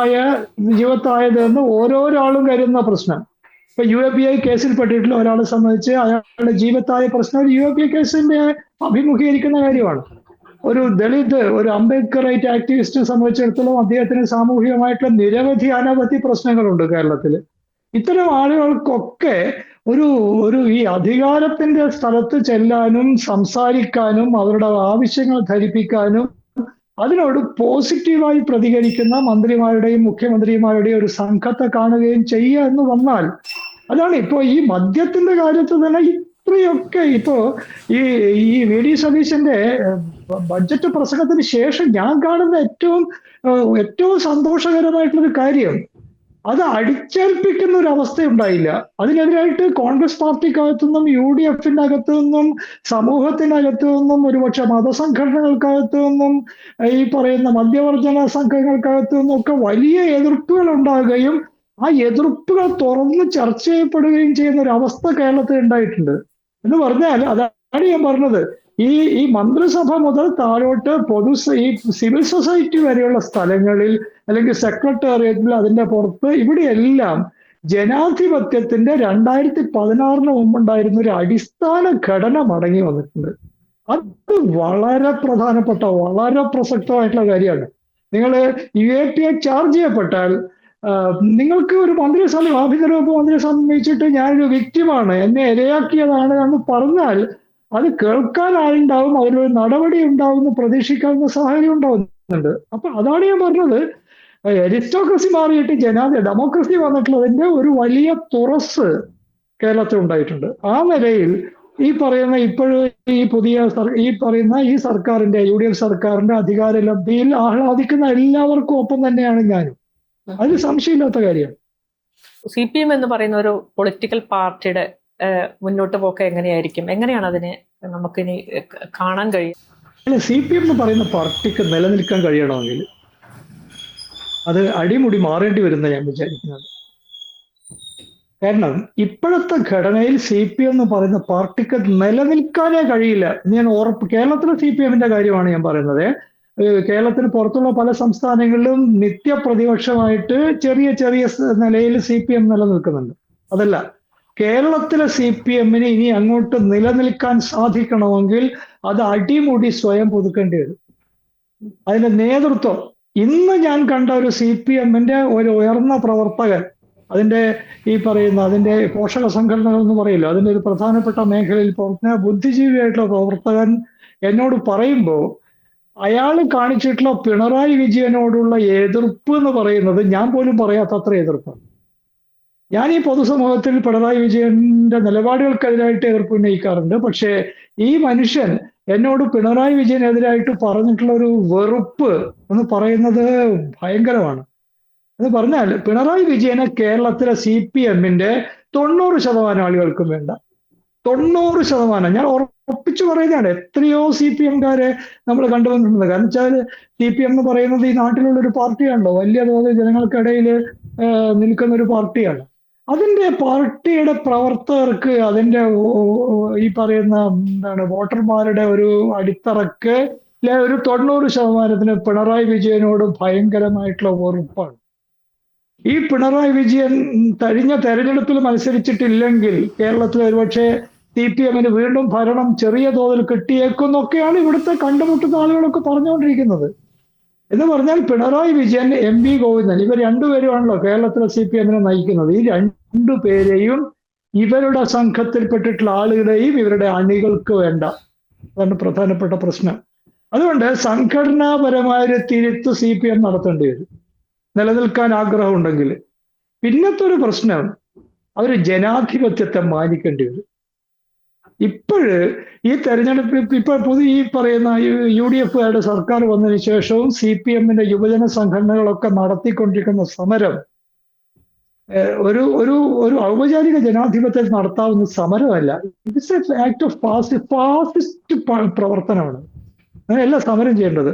ജീവത്തായതെന്ന് ഓരോരാളും കരുതുന്ന പ്രശ്നം. ഇപ്പൊ UAPI കേസിൽ പെട്ടിട്ടുള്ള ഒരാളെ സംബന്ധിച്ച് അയാളുടെ ജീവത്തായ പ്രശ്നം ഒരു UAPI കേസിന്റെ അഭിമുഖീകരിക്കുന്ന കാര്യമാണ്. ഒരു ദളിത്, ഒരു അംബേദ്കറൈറ്റ് ആക്ടിവിസ്റ്റിനെ സംബന്ധിച്ചിടത്തോളം അദ്ദേഹത്തിന് സാമൂഹികമായിട്ടുള്ള അനവധി പ്രശ്നങ്ങളുണ്ട് കേരളത്തിൽ. ഇത്തരം ആളുകൾക്കൊക്കെ ഈ അധികാരത്തിന്റെ സ്ഥലത്ത് ചെല്ലാനും സംസാരിക്കാനും അവരുടെ ആവശ്യങ്ങൾ ധരിപ്പിക്കാനും അതിനോട് പോസിറ്റീവായി പ്രതികരിക്കുന്ന മന്ത്രിമാരുടെയും മുഖ്യമന്ത്രിമാരുടെയും ഒരു സംഘത്തെ കാണുകയും ചെയ്യുക എന്ന് വന്നാൽ, അതാണ് ഇപ്പോ ഈ മദ്യത്തിന്റെ കാര്യത്തിൽ തന്നെ ഇത്രയൊക്കെ ഈ VD സതീശന്റെ ബഡ്ജറ്റ് പ്രസംഗത്തിന് ശേഷം ഞാൻ കാണുന്ന ഏറ്റവും സന്തോഷകരമായിട്ടുള്ളൊരു കാര്യം, അത് അടിച്ചേൽപ്പിക്കുന്ന ഒരു അവസ്ഥ ഉണ്ടായില്ല. അതിനെതിരായിട്ട് കോൺഗ്രസ് പാർട്ടിക്കകത്തുനിന്നും UDFന്റെ അകത്തു നിന്നും സമൂഹത്തിനകത്തു നിന്നും ഒരുപക്ഷെ മതസംഘടനകൾക്കകത്തു നിന്നും ഈ പറയുന്ന മദ്യവർജന സംഘങ്ങൾക്കകത്തു നിന്നും ഒക്കെ വലിയ എതിർപ്പുകൾ ഉണ്ടാകുകയും ആ എതിർപ്പുകൾ തുറന്ന് ചർച്ച ചെയ്യപ്പെടുകയും ചെയ്യുന്ന ഒരു അവസ്ഥ കേരളത്തിൽ ഉണ്ടായിട്ടുണ്ട്. എന്ന് പറഞ്ഞാൽ അതാണ് ഞാൻ പറഞ്ഞത്, ഈ മന്ത്രിസഭ മുതൽ താഴോട്ട് ഈ സിവിൽ സൊസൈറ്റി വരെയുള്ള സ്ഥലങ്ങളിൽ അല്ലെങ്കിൽ സെക്രട്ടേറിയറ്റിൽ അതിന്റെ പുറത്ത് ഇവിടെയെല്ലാം ജനാധിപത്യത്തിന്റെ 2016 മുമ്പുണ്ടായിരുന്ന ഒരു അടിസ്ഥാന ഘടന മടങ്ങി വന്നിട്ടുണ്ട്. അത് വളരെ പ്രധാനപ്പെട്ട വളരെ പ്രസക്തമായിട്ടുള്ള കാര്യമാണ്. നിങ്ങൾ UAPI ചാർജ് ചെയ്യപ്പെട്ടാൽ നിങ്ങൾക്ക് ഒരു ആഭ്യന്തര വകുപ്പ് മന്ത്രിയെ സംബന്ധിച്ചിട്ട് ഞാനൊരു വിക്ടിമാണ്, എന്നെ ഇരയാക്കിയതാണ് എന്ന് പറഞ്ഞാൽ അത് കേൾക്കാൻ ആളുണ്ടാവും, അതിലൊരു നടപടി ഉണ്ടാവും എന്ന് പ്രതീക്ഷിക്കാവുന്ന സാഹചര്യം ഉണ്ടാവുന്നുണ്ട്. അപ്പൊ അതാണ് ഞാൻ പറഞ്ഞത്, അരിസ്റ്റോക്രസി മാറിയിട്ട് ഡെമോക്രസി വന്നിട്ടുള്ളതിന്റെ ഒരു വലിയ തുറസ് കേരളത്തിൽ ഉണ്ടായിട്ടുണ്ട്. ആ നിലയിൽ ഈ പറയുന്ന ഈ സർക്കാരിന്റെ UDF സർക്കാരിന്റെ അധികാര ലബ്ധിയിൽ ആഹ്ലാദിക്കുന്ന എല്ലാവർക്കും ഒപ്പം തന്നെയാണ് ഞാനും. അതിന് സംശയമില്ലാത്ത കാര്യം. CPM എന്ന് പറയുന്ന ഒരു പൊളിറ്റിക്കൽ പാർട്ടിയുടെ മുന്നോട്ട് പോക്ക് എങ്ങനെയാണ് അതിനെ നമുക്കിനി കാണാൻ കഴിയും? അല്ല, CPM എന്ന് പറയുന്ന പാർട്ടിക്ക് നിലനിൽക്കാൻ കഴിയണമെങ്കിൽ അത് അടിമുടി മാറേണ്ടി വരുന്ന ഞാൻ വിചാരിക്കുന്നത്. കാരണം ഇപ്പോഴത്തെ ഘടനയിൽ CPM എന്ന് പറയുന്ന പാർട്ടിക്ക് നിലനിൽക്കാനേ കഴിയില്ല. കേരളത്തിലെ CPMന്റെ കാര്യമാണ് ഞാൻ പറയുന്നത്. കേരളത്തിന് പുറത്തുള്ള പല സംസ്ഥാനങ്ങളിലും നിത്യപ്രതിപക്ഷമായിട്ട് ചെറിയ നിലയിൽ CPM നിലനിൽക്കുന്നുണ്ട്. അതല്ല, കേരളത്തിലെ CPMന് ഇനി അങ്ങോട്ട് നിലനിൽക്കാൻ സാധിക്കണമെങ്കിൽ അത് അടിമുടി സ്വയം പുതുക്കേണ്ടി വരും. അതിന്റെ നേതൃത്വം ഇന്ന് ഞാൻ കണ്ട ഒരു CPMന്റെ ഒരു ഉയർന്ന പ്രവർത്തകൻ, അതിന്റെ അതിന്റെ പോഷക സംഘടനകൾ എന്ന് പറയില്ല, അതിന്റെ ഒരു പ്രധാനപ്പെട്ട മേഖലയിൽ പ്രവർത്തന ബുദ്ധിജീവിയായിട്ടുള്ള പ്രവർത്തകൻ എന്നോട് പറയുമ്പോൾ അയാൾ കാണിച്ചിട്ടുള്ള പിണറായി വിജയനോടുള്ള എതിർപ്പ് എന്ന് പറയുന്നത് ഞാൻ പോലും പറയാത്തത്ര എതിർപ്പാണ്. ഞാൻ ഈ പൊതുസമൂഹത്തിൽ പിണറായി വിജയന്റെ നിലപാടുകൾക്കെതിരായിട്ട് എതിർപ്പ് ഉന്നയിക്കാറുണ്ട്. പക്ഷേ ഈ മനുഷ്യൻ എന്നോട് പിണറായി വിജയനെതിരായിട്ട് പറഞ്ഞിട്ടുള്ള ഒരു വെറുപ്പ് എന്ന് പറയുന്നത് ഭയങ്കരമാണ്. എന്ന് പറഞ്ഞാൽ പിണറായി വിജയനെ കേരളത്തിലെ CPMന്റെ 90% ആളുകൾക്കും വേണ്ട. 90%. ഞാൻ ഉറപ്പിച്ചു പറയുന്നതാണ്. എത്രയോ CPMകാരെ നമ്മൾ കണ്ടുവന്നിട്ടുണ്ട്. കാരണം വെച്ചാൽ CPM എന്ന് പറയുന്നത് ഈ നാട്ടിലുള്ള ഒരു പാർട്ടിയാണല്ലോ, വലിയ തോതിൽ ജനങ്ങൾക്കിടയിൽ നിൽക്കുന്ന ഒരു പാർട്ടിയാണ്. അതിന്റെ പാർട്ടിയുടെ പ്രവർത്തകർക്ക് അതിന്റെ ഈ പറയുന്ന വോട്ടർമാരുടെ ഒരു അടിത്തറക്ക് ഒരു 90% പിണറായി വിജയനോട് ഭയങ്കരമായിട്ടുള്ള വെറുപ്പാണ്. ഈ പിണറായി വിജയൻ കഴിഞ്ഞ തെരഞ്ഞെടുപ്പിൽ മത്സരിച്ചിട്ടില്ലെങ്കിൽ കേരളത്തിൽ ഒരുപക്ഷെ CPMന് വീണ്ടും ഭരണം ചെറിയ തോതിൽ കിട്ടിയേക്കുന്നൊക്കെയാണ് ഇവിടുത്തെ കണ്ടുമുട്ടുന്ന ആളുകളൊക്കെ പറഞ്ഞുകൊണ്ടിരിക്കുന്നത്. എന്ന് പറഞ്ഞാൽ പിണറായി വിജയൻ, MV ഗോവിന്ദൻ, ഇവർ രണ്ടുപേരുമാണല്ലോ കേരളത്തിലെ CPMനെ നയിക്കുന്നത്. ഈ രണ്ടുപേരെയും ഇവരുടെ സംഘത്തിൽപ്പെട്ടിട്ടുള്ള ആളുകളെയും ഇവരുടെ അണികൾക്ക് വേണ്ട. അതാണ് പ്രധാനപ്പെട്ട പ്രശ്നം. അതുകൊണ്ട് സംഘടനാപരമായ തിരുത്ത് CPM നടത്തേണ്ടി വരും നിലനിൽക്കാൻ ആഗ്രഹമുണ്ടെങ്കിൽ. പിന്നത്തെ ഒരു പ്രശ്നം, അവർ ജനാധിപത്യത്തെ മാനിക്കേണ്ടി വരും. ഈ തെരഞ്ഞെടുപ്പ് ഈ പറയുന്ന UDFകാരുടെ സർക്കാർ വന്നതിന് ശേഷവും CPMന്റെ യുവജന സംഘടനകളൊക്കെ നടത്തിക്കൊണ്ടിരിക്കുന്ന സമരം ഒരു ഔപചാരിക ജനാധിപത്യത്തിൽ നടത്താവുന്ന സമരമല്ല. It's a act of fascist പ്രവർത്തനമാണ്. അങ്ങനെയല്ല സമരം ചെയ്യേണ്ടത്.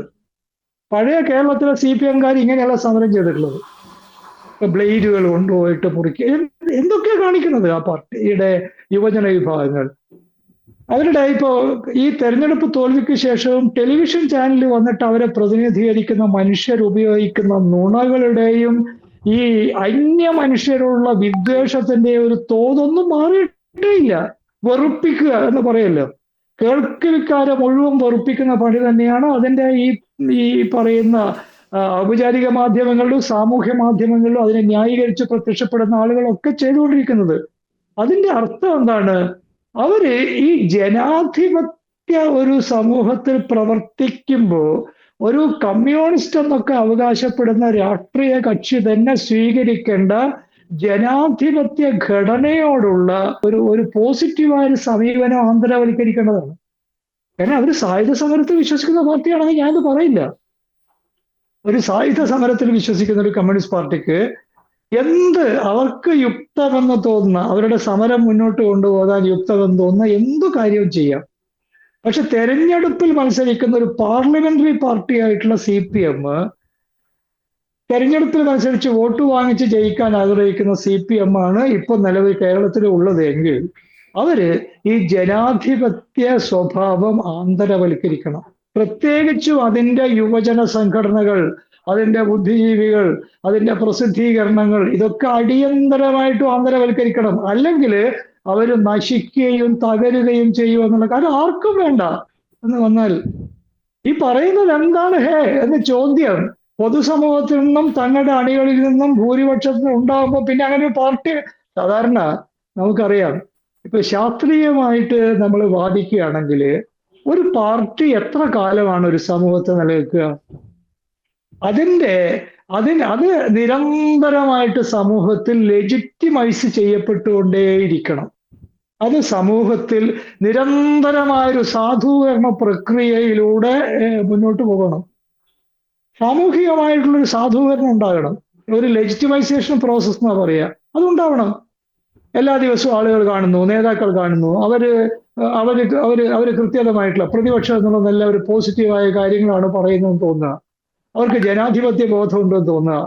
പഴയ കേരളത്തിലെ CPM-കാർ ഇങ്ങനെയുള്ള സമരം ചെയ്തിട്ടുള്ളത്. ബ്ലേഡുകൾ കൊണ്ടുപോയിട്ട് മുറിക്കുക, എന്തൊക്കെയാ കാണിക്കുന്നത് ആ പാർട്ടിയുടെ യുവജന വിഭാഗങ്ങൾ. അവരുടെ ഇപ്പോ ഈ തെരഞ്ഞെടുപ്പ് തോൽവിക്ക് ശേഷവും ടെലിവിഷൻ ചാനലിൽ വന്നിട്ട് അവരെ പ്രതിനിധീകരിക്കുന്ന മനുഷ്യർ ഉപയോഗിക്കുന്ന നുണകളുടെയും ഈ അന്യ മനുഷ്യരോടുള്ള വിദ്വേഷത്തിന്റെ ഒരു തോതൊന്നും മാറിയിട്ടേ ഇല്ല. വെറുപ്പിക്കുക എന്ന് പറയല്ലോ, കേൾവിക്കാരെ മുഴുവൻ വെറുപ്പിക്കുന്ന പണി തന്നെയാണ് അതിന്റെ ഈ പറയുന്ന ഔപചാരിക മാധ്യമങ്ങളിലും സാമൂഹ്യ മാധ്യമങ്ങളിലും അതിനെ ന്യായീകരിച്ച് പ്രത്യക്ഷപ്പെടുന്ന ആളുകളൊക്കെ ചെയ്തുകൊണ്ടിരിക്കുന്നത്. അതിന്റെ അർത്ഥം എന്താണ്? അവര് ഈ ജനാധിപത്യ ഒരു സമൂഹത്തിൽ പ്രവർത്തിക്കുമ്പോൾ ഒരു കമ്മ്യൂണിസ്റ്റ് എന്നൊക്കെ അവകാശപ്പെടുന്ന രാഷ്ട്രീയ കക്ഷി തന്നെ സ്വീകരിക്കേണ്ട ജനാധിപത്യ ഘടനയോടുള്ള ഒരു പോസിറ്റീവായ ഒരു സമീപനം ആന്തരവൽക്കരിക്കേണ്ടതാണ്. കാരണം അവർ സായുധ സമരത്തിൽ വിശ്വസിക്കുന്ന പാർട്ടിയാണെങ്കിൽ ഞാനത് പറയില്ല. ഒരു സായുധ സമരത്തിൽ വിശ്വസിക്കുന്ന ഒരു കമ്മ്യൂണിസ്റ്റ് പാർട്ടിക്ക് എന്ത് അവർക്ക് യുക്തമെന്ന് തോന്നുന്ന, അവരുടെ സമരം മുന്നോട്ട് കൊണ്ടുപോകാൻ യുക്തമെന്ന് തോന്നുന്ന എന്തു കാര്യവും ചെയ്യാം. പക്ഷെ തെരഞ്ഞെടുപ്പിൽ മത്സരിക്കുന്ന ഒരു പാർലമെന്ററി പാർട്ടി ആയിട്ടുള്ള CPM, തെരഞ്ഞെടുപ്പിൽ മത്സരിച്ച് വോട്ട് വാങ്ങിച്ച് ജയിക്കാൻ ആഗ്രഹിക്കുന്ന CPM ആണ് ഇപ്പൊ നിലവിൽ കേരളത്തിൽ ഉള്ളത് എങ്കിൽ അവര് ഈ ജനാധിപത്യ സ്വഭാവം ആന്തരവൽക്കരിക്കണം. പ്രത്യേകിച്ചും അതിന്റെ യുവജന സംഘടനകൾ, അതിന്റെ ബുദ്ധിജീവികൾ, അതിന്റെ പ്രസിദ്ധീകരണങ്ങൾ, ഇതൊക്കെ അടിയന്തരമായിട്ടും ആന്തരവൽക്കരിക്കണം. അല്ലെങ്കിൽ അവര് നശിക്കുകയും തകരുകയും ചെയ്യുമെന്നുള്ള കാര്യം ആർക്കും വേണ്ട എന്ന് വന്നാൽ ഈ പറയുന്നത് എന്താണ് എന്ന് ചോദ്യം പൊതുസമൂഹത്തിൽ നിന്നും തങ്ങളുടെ അണികളിൽ നിന്നും ഭൂരിപക്ഷത്തിനും ഉണ്ടാകുമ്പോൾ പിന്നെ അങ്ങനെ ഒരു പാർട്ടി സാധാരണ നമുക്കറിയാം. ഇപ്പൊ ശാസ്ത്രീയമായിട്ട് നമ്മൾ വാദിക്കുകയാണെങ്കിൽ ഒരു പാർട്ടി എത്ര കാലമാണ് ഒരു സമൂഹത്തെ നിലനിൽക്കുക? അത് നിരന്തരമായിട്ട് സമൂഹത്തിൽ ലെജിറ്റിമൈസ് ചെയ്യപ്പെട്ടുകൊണ്ടേയിരിക്കണം. അത് സമൂഹത്തിൽ നിരന്തരമായൊരു സാധൂകരണ പ്രക്രിയയിലൂടെ മുന്നോട്ട് പോകണം. സാമൂഹികമായിട്ടുള്ളൊരു സാധൂകരണം ഉണ്ടാകണം. ഒരു ലെജിറ്റിമൈസേഷൻ പ്രോസസ് എന്നാ പറയുക, അതുണ്ടാവണം. എല്ലാ ദിവസവും ആളുകൾ കാണുന്നു, നേതാക്കൾ കാണുന്നു, അവര് കൃത്യമായിട്ടുള്ള പ്രതിപക്ഷം എന്നുള്ളതെല്ലാം ഒരു പോസിറ്റീവായ കാര്യങ്ങളാണ് പറയുന്നതെന്ന് തോന്നുക. അവർക്ക് ജനാധിപത്യ ബോധമുണ്ടെന്ന് തോന്നുക.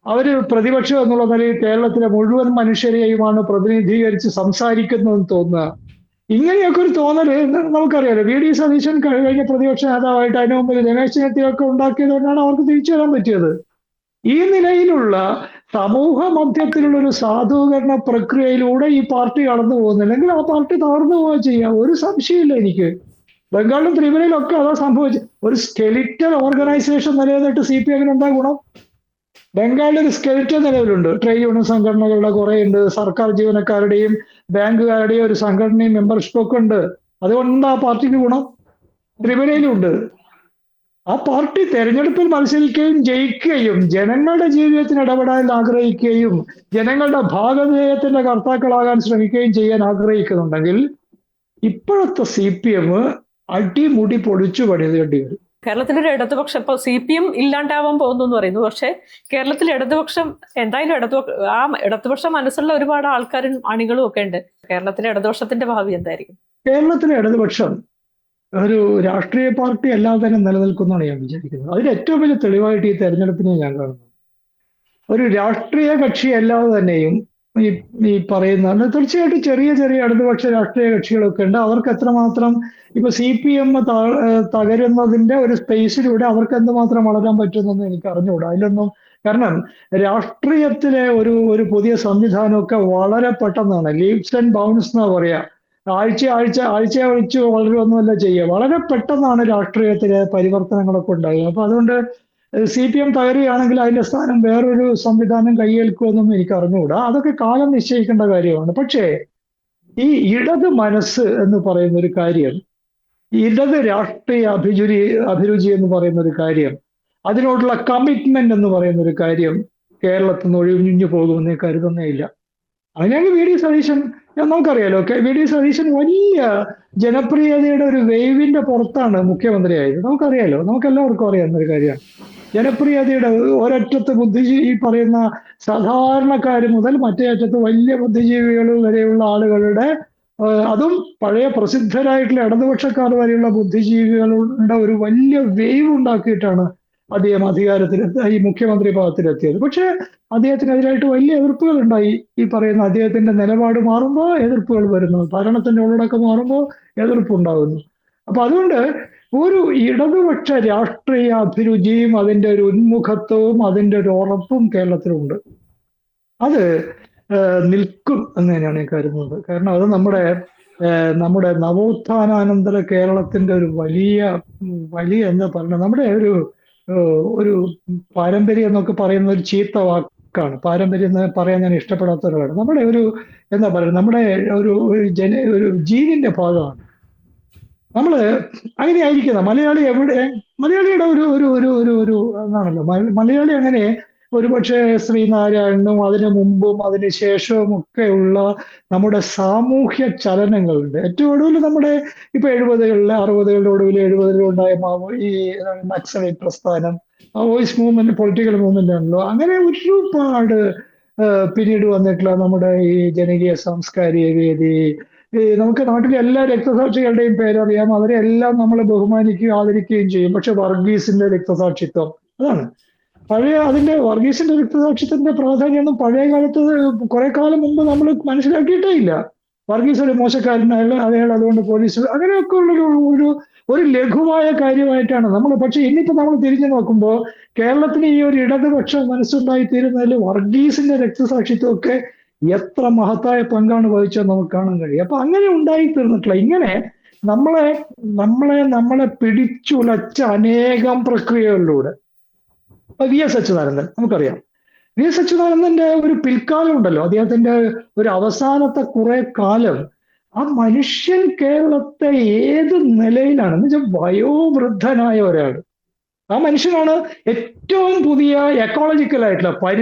അവര് പ്രതിപക്ഷം എന്നുള്ള നിലയിൽ കേരളത്തിലെ മുഴുവൻ മനുഷ്യരെയുമാണ് പ്രതിനിധീകരിച്ച് സംസാരിക്കുന്നതെന്ന് തോന്നുക. ഇങ്ങനെയൊക്കെ ഒരു തോന്നല് നമുക്കറിയാലോ. VD സതീശൻ കഴിഞ്ഞ പ്രതിപക്ഷ നേതാവായിട്ട് അതിനു മുമ്പിൽ രമേശ് ചെന്നിത്തലയൊക്കെ ഉണ്ടാക്കിയത് കൊണ്ടാണ് അവർക്ക് തിരിച്ചു വരാൻ പറ്റിയത്. ഈ നിലയിലുള്ള സമൂഹ മധ്യത്തിലുള്ള ഒരു സാധൂകരണ പ്രക്രിയയിലൂടെ ഈ പാർട്ടി കടന്നു പോകുന്നില്ലെങ്കിൽ ആ പാർട്ടി തകർന്നു പോവുക ചെയ്യാം. ഒരു സംശയമില്ല എനിക്ക്. ബംഗാളിലും ത്രിപുരയിലും ഒക്കെ അതാ സംഭവിച്ചത്. ഒരു സ്കെലിറ്റൽ ഓർഗനൈസേഷൻ നിലനിന്നിട്ട് CPM-ന് എന്താ ഗുണം? ബംഗാളിൽ ഒരു സ്കെലിറ്റൽ നിലവിലുണ്ട്. ട്രേഡ് യൂണിയൻ സംഘടനകളുടെ കുറെ ഉണ്ട്, സർക്കാർ ജീവനക്കാരുടെയും ബാങ്കുകാരുടെയും ഒരു സംഘടനയും മെമ്പർഷിപ്പ് ഒക്കെ ഉണ്ട്. അതുകൊണ്ട് ആ പാർട്ടിക്ക് ഗുണം. ത്രിപുരയിലും ഉണ്ട്. ആ പാർട്ടി തെരഞ്ഞെടുപ്പിൽ മത്സരിക്കുകയും ജയിക്കുകയും ജനങ്ങളുടെ ജീവിതത്തിന് ഇടപെടാൻ ആഗ്രഹിക്കുകയും ജനങ്ങളുടെ ഭാഗധേയത്തിന്റെ കർത്താക്കളാകാൻ ശ്രമിക്കുകയും ചെയ്യാൻ ആഗ്രഹിക്കുന്നുണ്ടെങ്കിൽ ഇപ്പോഴത്തെ CPM അടിമുടി പൊടിച്ചു പണിതേണ്ടി വരും. കേരളത്തിലൊരു ഇടതുപക്ഷം ഇപ്പൊ CPM ഇല്ലാണ്ടാവാൻ പോകുന്നു എന്ന് പറയുന്നു. പക്ഷെ കേരളത്തിൽ ഇടതുപക്ഷം എന്തായാലും ഇടതുപക്ഷ മനസ്സുള്ള ഒരുപാട് ആൾക്കാരും അണികളും ഒക്കെ ഉണ്ട്. കേരളത്തിലെ ഇടതുപക്ഷത്തിന്റെ ഭാവി എന്തായിരിക്കും? കേരളത്തിലെ ഇടതുപക്ഷം ഒരു രാഷ്ട്രീയ പാർട്ടി അല്ലാതെ തന്നെ നിലനിൽക്കുന്നതാണ് ഞാൻ വിചാരിക്കുന്നത്. അതിന് ഏറ്റവും വലിയ തെളിവായിട്ട് ഈ തെരഞ്ഞെടുപ്പിനെ ഞാൻ കാണുന്നത്. ഒരു രാഷ്ട്രീയ കക്ഷി അല്ലാതെ തന്നെയും ഈ പറയുന്ന തീർച്ചയായിട്ടും ചെറിയ ചെറിയ ഇടതുപക്ഷ രാഷ്ട്രീയ കക്ഷികളൊക്കെ ഉണ്ട്. അവർക്ക് എത്രമാത്രം ഇപ്പൊ CPM തകരുന്നതിന്റെ ഒരു സ്പേസിലൂടെ അവർക്ക് എന്തുമാത്രം വളരാൻ പറ്റുമെന്നൊന്നും എനിക്ക് അറിഞ്ഞുകൂടാ. അതിലൊന്നും കാരണം രാഷ്ട്രീയത്തിലെ ഒരു പുതിയ സംവിധാനമൊക്കെ വളരെ പെട്ടെന്നാണ്. ലീപ്സ് ആൻഡ് ബൗൺസ് എന്നാ പറയാ. ആഴ്ച ഒഴിച്ച് വളരുമൊന്നുമല്ല ചെയ്യുക. വളരെ പെട്ടെന്നാണ് രാഷ്ട്രീയത്തിലെ പരിവർത്തനങ്ങളൊക്കെ ഉണ്ടാകുക. അപ്പൊ അതുകൊണ്ട് CPM തകരുകയാണെങ്കിൽ അതിന്റെ സ്ഥാനം വേറൊരു സംവിധാനം കൈയേൽക്കുമെന്നൊന്നും എനിക്ക് അറിഞ്ഞുകൂടാ. അതൊക്കെ കാലം നിശ്ചയിക്കേണ്ട കാര്യമാണ്. പക്ഷേ ഈ ഇടത് മനസ്സ് എന്ന് പറയുന്ന ഒരു കാര്യം, ഇടത് രാഷ്ട്രീയ അഭിരുചി എന്ന് പറയുന്ന ഒരു കാര്യം, അതിനോടുള്ള കമ്മിറ്റ്മെന്റ് എന്ന് പറയുന്ന ഒരു കാര്യം കേരളത്തിൽ നിന്ന് ഒഴിഞ്ഞു പോകുമെന്ന് കരുതുന്നേ ഇല്ല. അങ്ങനെയാണെങ്കിൽ VD സതീശൻ നമുക്കറിയാലോ. VD സതീശൻ വലിയ ജനപ്രിയതയുടെ ഒരു വേവിന്റെ പുറത്താണ് മുഖ്യമന്ത്രിയായത്. നമുക്കറിയാലോ, നമുക്കെല്ലാവർക്കും അറിയാവുന്ന ഒരു കാര്യമാണ്. ജനപ്രിയതയുടെ ഒരറ്റത്ത് ഈ പറയുന്ന സാധാരണക്കാർ മുതൽ മറ്റേ അറ്റത്ത് വലിയ ബുദ്ധിജീവികൾ വരെയുള്ള ആളുകളുടെ, അതും പഴയ പ്രസിദ്ധരായിട്ടുള്ള ഇടതുപക്ഷക്കാർ വരെയുള്ള ബുദ്ധിജീവികളുടെ ഒരു വലിയ വേവ് ഉണ്ടാക്കിയിട്ടാണ് അദ്ദേഹം ഈ മുഖ്യമന്ത്രി പദത്തിലെത്തിയത്. പക്ഷെ അദ്ദേഹത്തിനെതിരായിട്ട് വലിയ എതിർപ്പുകൾ ഉണ്ടായി. ഈ പറയുന്ന അദ്ദേഹത്തിന്റെ നിലപാട് മാറുമ്പോൾ എതിർപ്പുകൾ വരുന്നു, ഭരണത്തിന്റെ ഉള്ളടക്കം മാറുമ്പോൾ എതിർപ്പുണ്ടാകുന്നു. അപ്പൊ അതുകൊണ്ട് ഒരു ഇടതുപക്ഷ രാഷ്ട്രീയ അഭിരുചിയും അതിന്റെ ഒരു ഉന്മുഖത്വവും അതിന്റെ ഒരു ഉറപ്പും കേരളത്തിലുണ്ട്. അത് നിൽക്കും എന്ന് തന്നെയാണ് ഞാൻ കരുതുന്നത്. കാരണം അത് നമ്മുടെ നവോത്ഥാനാനന്തര കേരളത്തിന്റെ ഒരു വലിയ എന്താ പറയുക, നമ്മുടെ ഒരു പാരമ്പര്യം എന്നൊക്കെ പറയുന്ന ഒരു ചീത്ത വാക്കാണ്. പാരമ്പര്യം എന്ന് പറയാൻ ഞാൻ ഇഷ്ടപ്പെടാത്ത ഒരാളാണ്. നമ്മുടെ എന്താ പറയുക, നമ്മുടെ ഒരു ജീനിന്റെ ഭാഗമാണ്. നമ്മള് അങ്ങനെ ആയിരിക്കണം. മലയാളിയുടെ ഒരു എന്നാണല്ലോ, മലയാളി അങ്ങനെ ഒരുപക്ഷെ ശ്രീനാരായണനും അതിനു മുമ്പും അതിന് ശേഷവും ഒക്കെയുള്ള നമ്മുടെ സാമൂഹ്യ ചലനങ്ങളുണ്ട്. ഏറ്റവും ഒടുവിൽ നമ്മുടെ ഇപ്പൊ 70-കളിലെ 60-കളുടെ ഒടുവിൽ 70-കളിലുണ്ടായ ഈ നക്സലൈറ്റ് പ്രസ്ഥാനം, വോയിസ് മൂവ്മെന്റ് പൊളിറ്റിക്കൽ മൂവ്മെന്റ് ആണല്ലോ. അങ്ങനെ ഒരുപാട് പിന്നീട് വന്നിട്ടുള്ള നമ്മുടെ ഈ ജനകീയ സാംസ്കാരിക വേദി, നമുക്ക് നാട്ടിലെ എല്ലാ രക്തസാക്ഷികളുടെയും പേരറിയാം. അവരെ എല്ലാം നമ്മൾ ബഹുമാനിക്കുകയും ആദരിക്കുകയും ചെയ്യും. പക്ഷെ വർഗീസിന്റെ രക്തസാക്ഷിത്വം അതാണ് അതിന്റെ വർഗീസിന്റെ രക്തസാക്ഷിത്വത്തിന്റെ പ്രാധാന്യമൊന്നും പഴയ കാലത്ത് കുറെ കാലം മുമ്പ് നമ്മൾ മനസ്സിലാക്കിയിട്ടേ ഇല്ല. വർഗീസ് ഒരു മോശക്കാരനായാലും അയാൾ അതുകൊണ്ട് പോലീസ് അങ്ങനെയൊക്കെ ഉള്ള ഒരു ലഘുവായ കാര്യമായിട്ടാണ് നമ്മൾ. പക്ഷെ ഇന്നിപ്പോ നമ്മൾ തിരിഞ്ഞു നോക്കുമ്പോൾ കേരളത്തിന് ഈ ഒരു ഇടതുപക്ഷ മനസ്സുണ്ടായി തീരുന്നതിൽ വർഗീസിന്റെ രക്തസാക്ഷിത്വമൊക്കെ എത്ര മഹത്തായ പങ്കാണ് വഹിച്ചത് നമുക്ക് കാണാൻ കഴിയും. അപ്പൊ അങ്ങനെ ഉണ്ടായി തീർന്നിട്ടില്ല. ഇങ്ങനെ നമ്മളെ പിടിച്ചുലച്ച അനേകം പ്രക്രിയകളിലൂടെ വി.എസ്. അച്യുതാനന്ദൻ നമുക്കറിയാം. വി.എസ്. അച്യുതാനന്ദന്റെ ഒരു പിൽക്കാലം ഉണ്ടല്ലോ, അദ്ദേഹത്തിന്റെ ഒരു അവസാനത്തെ കുറെ കാലം ആ മനുഷ്യൻ കേരളത്തെ ഏത് നിലയിലാണ് എന്ന് വെച്ചാൽ വയോവൃദ്ധനായ ഒരാൾ. ആ മനുഷ്യനാണ് ഏറ്റവും പുതിയ എക്കോളജിക്കൽ ആയിട്ടുള്ള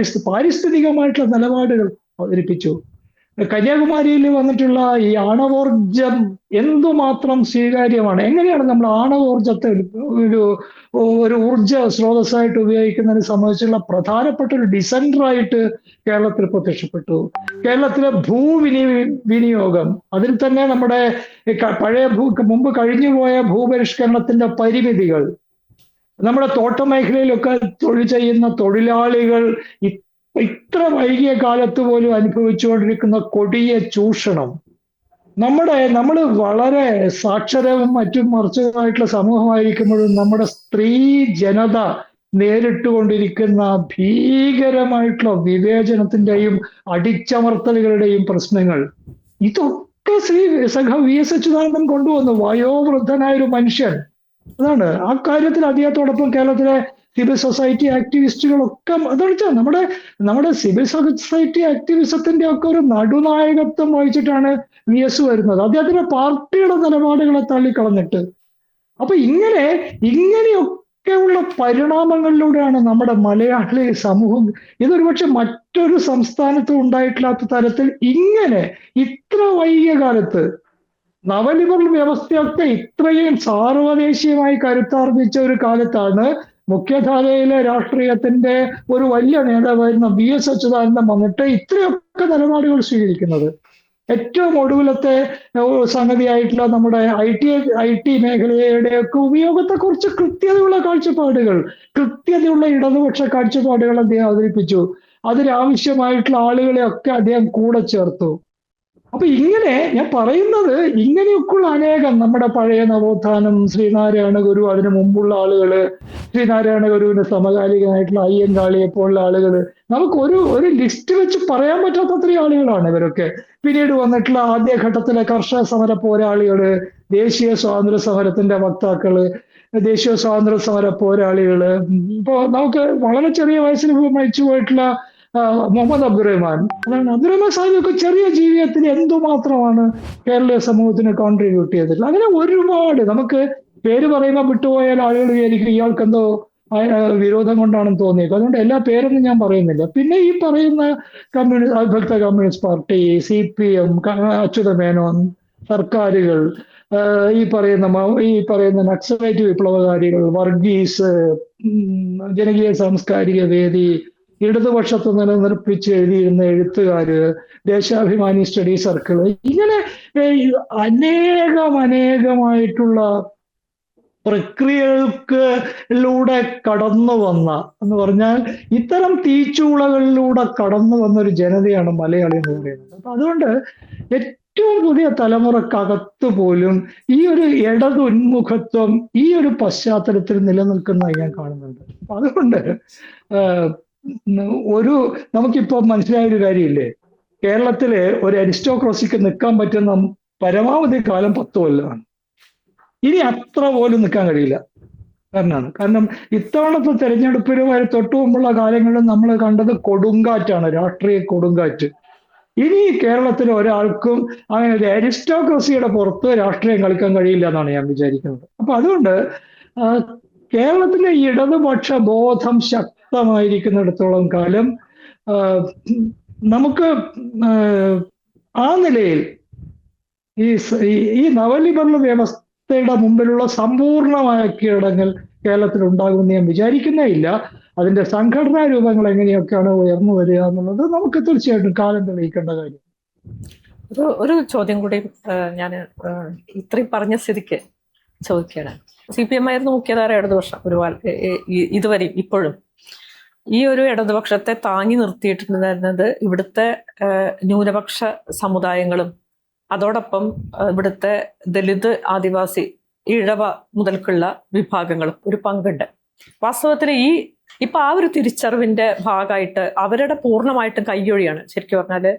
പാരിസ്ഥിതികമായിട്ടുള്ള നിലപാടുകൾ അവതരിപ്പിച്ചു. കന്യാകുമാരിയിൽ വന്നിട്ടുള്ള ഈ ആണവോർജം എന്തുമാത്രം സ്വീകാര്യമാണ്, എങ്ങനെയാണ് നമ്മൾ ആണവോർജത്തെ ഒരു ഊർജ സ്രോതസ്സായിട്ട് ഉപയോഗിക്കുന്നതിനെ സംബന്ധിച്ചുള്ള പ്രധാനപ്പെട്ട ഒരു ഡിസെൻഡറായിട്ട് കേരളത്തിൽ പ്രത്യക്ഷപ്പെട്ടു. കേരളത്തിലെ വിനിയോഗം, അതിൽ തന്നെ നമ്മുടെ മുമ്പ് കഴിഞ്ഞുപോയ ഭൂപരിഷ്കരണത്തിന്റെ പരിമിതികൾ, നമ്മുടെ തോട്ട മേഖലയിലൊക്കെ തൊഴിൽ ചെയ്യുന്ന തൊഴിലാളികൾ ഇത്ര വൈകിയ കാലത്ത് പോലും അനുഭവിച്ചുകൊണ്ടിരിക്കുന്ന കൊടിയ ചൂഷണം, നമ്മൾ വളരെ സാക്ഷരവും മറ്റും മറിച്ചതുമായിട്ടുള്ള സമൂഹമായിരിക്കുമ്പോഴും നമ്മുടെ സ്ത്രീ ജനത നേരിട്ടുകൊണ്ടിരിക്കുന്ന ഭീകരമായിട്ടുള്ള വിവേചനത്തിന്റെയും അടിച്ചമർത്തലുകളുടെയും പ്രശ്നങ്ങൾ, ഇതൊക്കെ വി.എസ്. അച്യുതാനന്ദൻ കൊണ്ടുവന്നു. വയോവൃദ്ധനായ ഒരു മനുഷ്യൻ. അതാണ് ആ കാര്യത്തിൽ അദ്ദേഹത്തോടൊപ്പം കേരളത്തിലെ സിവിൽ സൊസൈറ്റി ആക്ടിവിസ്റ്റുകളൊക്കെ അതെന്ന് നമ്മുടെ സിവിൽ സൊസൈറ്റി ആക്ടിവിസത്തിന്റെ ഒക്കെ ഒരു നടുനായകത്വം വഹിച്ചിട്ടാണ് വി.എസ്. വരുന്നത്. അദ്ദേഹത്തിന്റെ പാർട്ടിയുടെ നിലപാടുകളെ തള്ളിക്കളഞ്ഞിട്ട്. അപ്പൊ ഇങ്ങനെയൊക്കെയുള്ള പരിണാമങ്ങളിലൂടെയാണ് നമ്മുടെ മലയാളി സമൂഹം, ഇതൊരു പക്ഷെ മറ്റൊരു സംസ്ഥാനത്തും ഉണ്ടായിട്ടില്ലാത്ത തരത്തിൽ ഇങ്ങനെ ഇത്ര വൈകിയ കാലത്ത് നവലിബറൽ വ്യവസ്ഥയൊക്കെ ഇത്രയും സാർവദേശീയമായി കരുത്താർജിച്ച ഒരു കാലത്താണ് മുഖ്യധാരയിലെ രാഷ്ട്രീയത്തിന്റെ ഒരു വലിയ നേതാവായിരുന്ന വി.എസ്. അച്യുതാനന്ദൻ വന്നിട്ട് ഇത്രയൊക്കെ നിലപാടുകൾ സ്വീകരിക്കുന്നത്. ഏറ്റവും ഒടുവിലത്തെ സംഗതിയായിട്ടുള്ള നമ്മുടെ ഐ ടി മേഖലയുടെയൊക്കെ ഉപയോഗത്തെക്കുറിച്ച് കൃത്യതയുള്ള ഇടതുപക്ഷ കാഴ്ചപ്പാടുകൾ അദ്ദേഹം അവതരിപ്പിച്ചു. അതിനാവശ്യമായിട്ടുള്ള ആളുകളെയൊക്കെ അദ്ദേഹം കൂടെ ചേർത്തു. അപ്പൊ ഇങ്ങനെ ഞാൻ പറയുന്നത്, ഇങ്ങനെയൊക്കെയുള്ള അനേകം നമ്മുടെ പഴയ നവോത്ഥാനം, ശ്രീനാരായണ ഗുരു, അതിനു മുമ്പുള്ള ആളുകള്, ശ്രീനാരായണ ഗുരുവിന്റെ സമകാലികമായിട്ടുള്ള അയ്യങ്കാളിയെ പോലുള്ള ആളുകള്, നമുക്ക് ഒരു ലിസ്റ്റ് വെച്ച് പറയാൻ പറ്റാത്തത്രയും ആളുകളാണ് ഇവരൊക്കെ. പിന്നീട് വന്നിട്ടുള്ള ആദ്യഘട്ടത്തിലെ കർഷക സമര പോരാളികള്, ദേശീയ സ്വാതന്ത്ര്യ സമരത്തിന്റെ വക്താക്കള്, ദേശീയ സ്വാതന്ത്ര്യ സമര പോരാളികള്, ഇപ്പോ നമുക്ക് വളരെ ചെറിയ വയസ്സിൽ മരിച്ചു പോയിട്ടുള്ള മുഹമ്മദ് അബ്ദുറഹ്മാൻ. അതാണ് അബ്ദുറഹ്മാൻ സാഹിബൊക്കെ ചെറിയ ജീവിതത്തിൽ എന്തുമാത്രമാണ് കേരളീയ സമൂഹത്തിന് കോൺട്രിബ്യൂട്ട് ചെയ്തിട്ടുള്ളത്. അങ്ങനെ ഒരുപാട് നമുക്ക് പേര് പറയുമ്പോൾ വിട്ടുപോയാൽ ആളുകൾ വിചാരിക്കും ഇയാൾക്ക് എന്തോ വിരോധം കൊണ്ടാണെന്ന് തോന്നിയത്. അതുകൊണ്ട് എല്ലാ പേരൊന്നും ഞാൻ പറയുന്നില്ല. പിന്നെ ഈ പറയുന്ന അവിഭക്ത communist party, CPM, Achutha Menon, സർക്കാരുകൾ, ഈ പറയുന്ന നക്സലൈറ്റ് വിപ്ലവകാരികൾ, വർഗീസ്, ജനകീയ സാംസ്കാരിക വേദി, ഇടതുപക്ഷത്ത് നിലനിർപ്പിച്ച് എഴുതിയിരുന്ന എഴുത്തുകാര്, ദേശാഭിമാനി സ്റ്റഡി സർക്കിള്, ഇങ്ങനെ അനേകമായിട്ടുള്ള പ്രക്രിയകളിലൂടെ കടന്നു വന്ന, എന്ന് പറഞ്ഞാൽ ഇത്തരം തീച്ചൂളകളിലൂടെ കടന്നു വന്ന ഒരു ജനതയാണ് മലയാളി എന്ന് പറയുന്നത്. അപ്പൊ അതുകൊണ്ട് ഏറ്റവും പുതിയ തലമുറക്കകത്ത് പോലും ഈ ഒരു ഇടത് ഉന്മുഖത്വം ഈ ഒരു പശ്ചാത്തലത്തിൽ നിലനിൽക്കുന്നതായി ഞാൻ കാണുന്നുണ്ട്. അപ്പൊ അതുകൊണ്ട് ആഹ് ഒരു നമുക്കിപ്പോ മനസ്സിലായ ഒരു കാര്യമില്ലേ, കേരളത്തിലെ ഒരു അരിസ്റ്റോക്രസിക്ക് നിൽക്കാൻ പറ്റുന്ന പരമാവധി കാലം 10 കൊല്ലമാണ്. ഇനി അത്ര പോലും നിൽക്കാൻ കഴിയില്ല. കാരണം ഇത്തവണത്തെ തെരഞ്ഞെടുപ്പിന് തൊട്ടു മുമ്പുള്ള കാലങ്ങളിൽ നമ്മൾ കണ്ടത് കൊടുങ്കാറ്റാണ്, രാഷ്ട്രീയ കൊടുങ്കാറ്റ്. ഇനി കേരളത്തിൽ ഒരാൾക്കും അങ്ങനെ ഒരു അരിസ്റ്റോക്രസിയുടെ പുറത്ത് രാഷ്ട്രീയം കളിക്കാൻ കഴിയില്ല എന്നാണ് ഞാൻ വിചാരിക്കുന്നത്. അപ്പൊ അതുകൊണ്ട് കേരളത്തിലെ ഇടതുപക്ഷ ബോധം ശക്തമായിരിക്കുന്നിടത്തോളം കാലം നമുക്ക് ആ നിലയിൽ ഈ നവലിബറൽ വ്യവസ്ഥയുടെ മുമ്പിലുള്ള സമ്പൂർണമായ കീഴടങ്ങൽ കേരളത്തിൽ ഉണ്ടാകുമെന്ന് ഞാൻ വിചാരിക്കുന്നേ ഇല്ല. അതിന്റെ സംഘടനാ രൂപങ്ങൾ എങ്ങനെയൊക്കെയാണ് ഉയർന്നു വരിക എന്നുള്ളത് നമുക്ക് തീർച്ചയായിട്ടും കാലം തെളിയിക്കേണ്ട കാര്യം. ഒരു ചോദ്യം കൂടി ഞാൻ ഇത്രയും പറഞ്ഞ സ്ഥിതിക്ക് ചോദിക്കുകയാണ്. CPM ആയിരുന്നു മുഖ്യധാര ഇടതുപക്ഷം ഇതുവരെയും ഇപ്പോഴും. ഈ ഒരു ഇടതുപക്ഷത്തെ താങ്ങി നിർത്തിയിട്ടുണ്ടായിരുന്നത് ഇവിടുത്തെ ന്യൂനപക്ഷ സമുദായങ്ങളും അതോടൊപ്പം ഇവിടുത്തെ ദലിത്, ആദിവാസി, ഇഴവ മുതൽക്കുള്ള വിഭാഗങ്ങളും ഒരു പങ്കുണ്ട്. വാസ്തവത്തിൽ ഇപ്പൊ ആ ഒരു തിരിച്ചറിവിന്റെ ഭാഗമായിട്ട് അവരുടെ പൂർണ്ണമായിട്ടും കയ്യൊഴിയാണ്. ശരിക്കും പറഞ്ഞാല്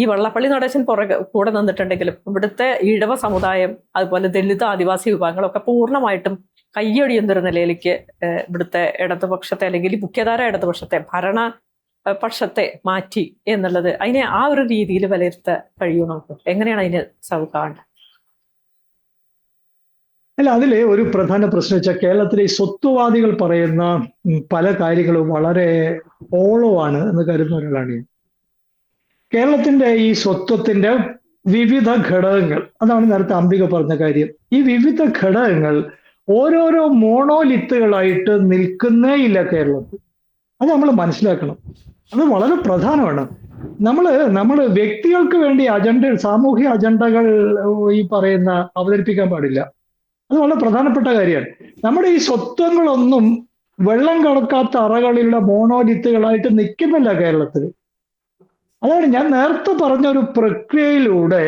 ഈ വെള്ളപ്പള്ളി നടേശൻ കൂടെ നിന്നിട്ടുണ്ടെങ്കിലും ഇവിടുത്തെ ഇഴവ സമുദായം, അതുപോലെ ദലിത്, ആദിവാസി വിഭാഗങ്ങളൊക്കെ പൂർണ്ണമായിട്ടും കയ്യൊഴിയുന്നൊരു നിലയിലേക്ക് ഇവിടുത്തെ ഇടതുപക്ഷത്തെ അല്ലെങ്കിൽ മുഖ്യധാര ഇടതുപക്ഷത്തെ ഭരണപക്ഷത്തെ മാറ്റി എന്നുള്ളത്, അതിനെ ആ ഒരു രീതിയിൽ വിലയിരുത്താൻ കഴിയുമോ നമുക്ക്? എങ്ങനെയാണ് അതിന് കാണുന്നത്? അല്ല, അതില് ഒരു പ്രധാന പ്രശ്നം വെച്ചാൽ കേരളത്തിലെ ഈ സ്വത്വവാദികൾ പറയുന്ന പല കാര്യങ്ങളും വളരെ ഫോളോ ആണ് എന്ന് കരുതുന്ന ഒരാളാണ് ഞാൻ. കേരളത്തിന്റെ ഈ സ്വത്വത്തിന്റെ വിവിധ ഘടകങ്ങൾ, അതാണ് നേരത്തെ അംബിക പറഞ്ഞ കാര്യം. ഈ വിവിധ ഘടകങ്ങൾ ഓരോരോ മോണോലിത്തുകളായിട്ട് നിൽക്കുന്നേ ഇല്ല കേരളത്തിൽ. അത് നമ്മൾ മനസ്സിലാക്കണം. അത് വളരെ പ്രധാനമാണ്. നമ്മള് വ്യക്തികൾക്ക് വേണ്ടി സാമൂഹിക അജണ്ടകൾ ഈ പറയുന്ന അവതരിപ്പിക്കാൻ പാടില്ല. അത് വളരെ പ്രധാനപ്പെട്ട കാര്യമാണ്. നമ്മുടെ ഈ സ്വത്വങ്ങളൊന്നും വെള്ളം കടക്കാത്ത അറകളിലുള്ള മോണോലിത്തുകളായിട്ട് നിൽക്കുന്നില്ല കേരളത്തിൽ. അതാണ് ഞാൻ നേരത്തെ പറഞ്ഞ ഒരു പ്രക്രിയയിലൂടെ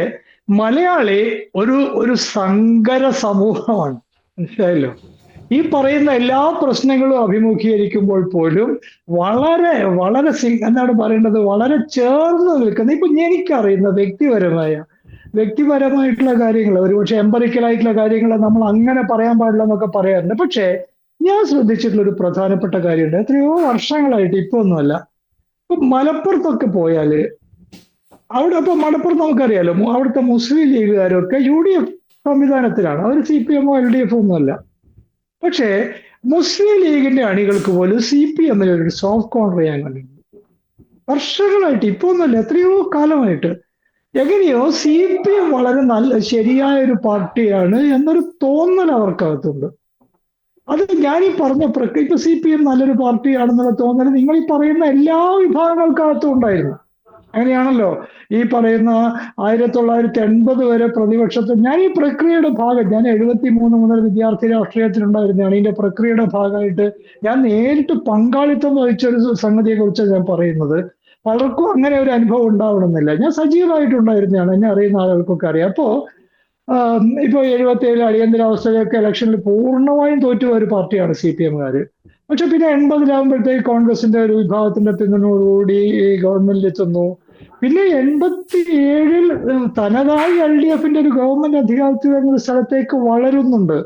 മലയാളി ഒരു സങ്കര സമൂഹമാണ്. മനസ്സിലായല്ലോ? ഈ പറയുന്ന എല്ലാ പ്രശ്നങ്ങളും അഭിമുഖീകരിക്കുമ്പോൾ പോലും വളരെ വളരെ എന്താണ് പറയേണ്ടത്, വളരെ ചേർന്ന് നിൽക്കുന്ന, ഇപ്പൊ എനിക്കറിയുന്ന വ്യക്തിപരമായിട്ടുള്ള കാര്യങ്ങൾ, ഒരുപക്ഷെ എംപറിക്കലായിട്ടുള്ള കാര്യങ്ങൾ നമ്മൾ അങ്ങനെ പറയാൻ പാടില്ല എന്നൊക്കെ പറയാറുണ്ട്. പക്ഷേ ഞാൻ ശ്രദ്ധിച്ചിട്ടുള്ള ഒരു പ്രധാനപ്പെട്ട കാര്യമുണ്ട്. എത്രയോ വർഷങ്ങളായിട്ട്, ഇപ്പൊ ഒന്നുമല്ല, ഇപ്പൊ മലപ്പുറത്തൊക്കെ പോയാല് ഇപ്പൊ മലപ്പുറത്ത് നമുക്കറിയാലോ, അവിടുത്തെ മുസ്ലിം ലീഗുകാരൊക്കെ UDF സംവിധാനത്തിലാണ്. അവർ CPM LDF ഒന്നുമല്ല. പക്ഷേ മുസ്ലിം ലീഗിന്റെ അണികൾക്ക് പോലും CPM ഒരു സോഫ്റ്റ് കോർണർ ചെയ്യാൻ കണ്ടിട്ടുണ്ട് വർഷങ്ങളായിട്ട്. ഇപ്പൊ ഒന്നുമല്ല, എത്രയോ കാലമായിട്ട്. എങ്ങനെയോ CPM വളരെ ശരിയായ ഒരു പാർട്ടിയാണ് എന്നൊരു തോന്നൽ അവർക്കകത്തുണ്ട്. അത് ഞാനീ പറഞ്ഞ ഇപ്പൊ CPM നല്ലൊരു പാർട്ടിയാണെന്നുള്ള തോന്നൽ നിങ്ങൾ ഈ പറയുന്ന എല്ലാ വിഭാഗങ്ങൾക്കകത്തും ഉണ്ടായിരുന്നു. അങ്ങനെയാണല്ലോ ഈ പറയുന്ന 1980 വരെ പ്രതിപക്ഷത്ത് ഞാൻ ഈ പ്രക്രിയയുടെ ഞാൻ 73 മുതൽ വിദ്യാർത്ഥി രാഷ്ട്രീയത്തിലുണ്ടായിരുന്നതാണ്. ഇതിന്റെ പ്രക്രിയയുടെ ഭാഗമായിട്ട് ഞാൻ നേരിട്ട് പങ്കാളിത്തം വഹിച്ച ഒരു സംഗതിയെ കുറിച്ചാണ് ഞാൻ പറയുന്നത്. പലർക്കും അങ്ങനെ ഒരു അനുഭവം ഉണ്ടാവണമെന്നില്ല. ഞാൻ സജീവമായിട്ടുണ്ടായിരുന്നതാണ്, എന്നെ അറിയുന്ന ആളുകൾക്കൊക്കെ അറിയാം. അപ്പോ ഇപ്പൊ 77 അടിയന്തരാവസ്ഥയിലൊക്കെ ഇലക്ഷനിൽ പൂർണ്ണമായും തോറ്റുപോയ ഒരു പാർട്ടിയാണ് CPMകാര്. പക്ഷെ പിന്നെ 80-ലാകുമ്പോഴത്തേക്ക് കോൺഗ്രസിന്റെ ഒരു വിഭാഗത്തിന്റെ പിന്തുണയോടുകൂടി ഗവൺമെന്റിൽ എത്തുന്നു. പിന്നെ 87-ൽ തനതായി LDFന്റെ ഒരു ഗവൺമെന്റ് അധികാരത്തിൽ വരുന്ന സ്ഥലത്തേക്ക് വളരുന്നുണ്ട്.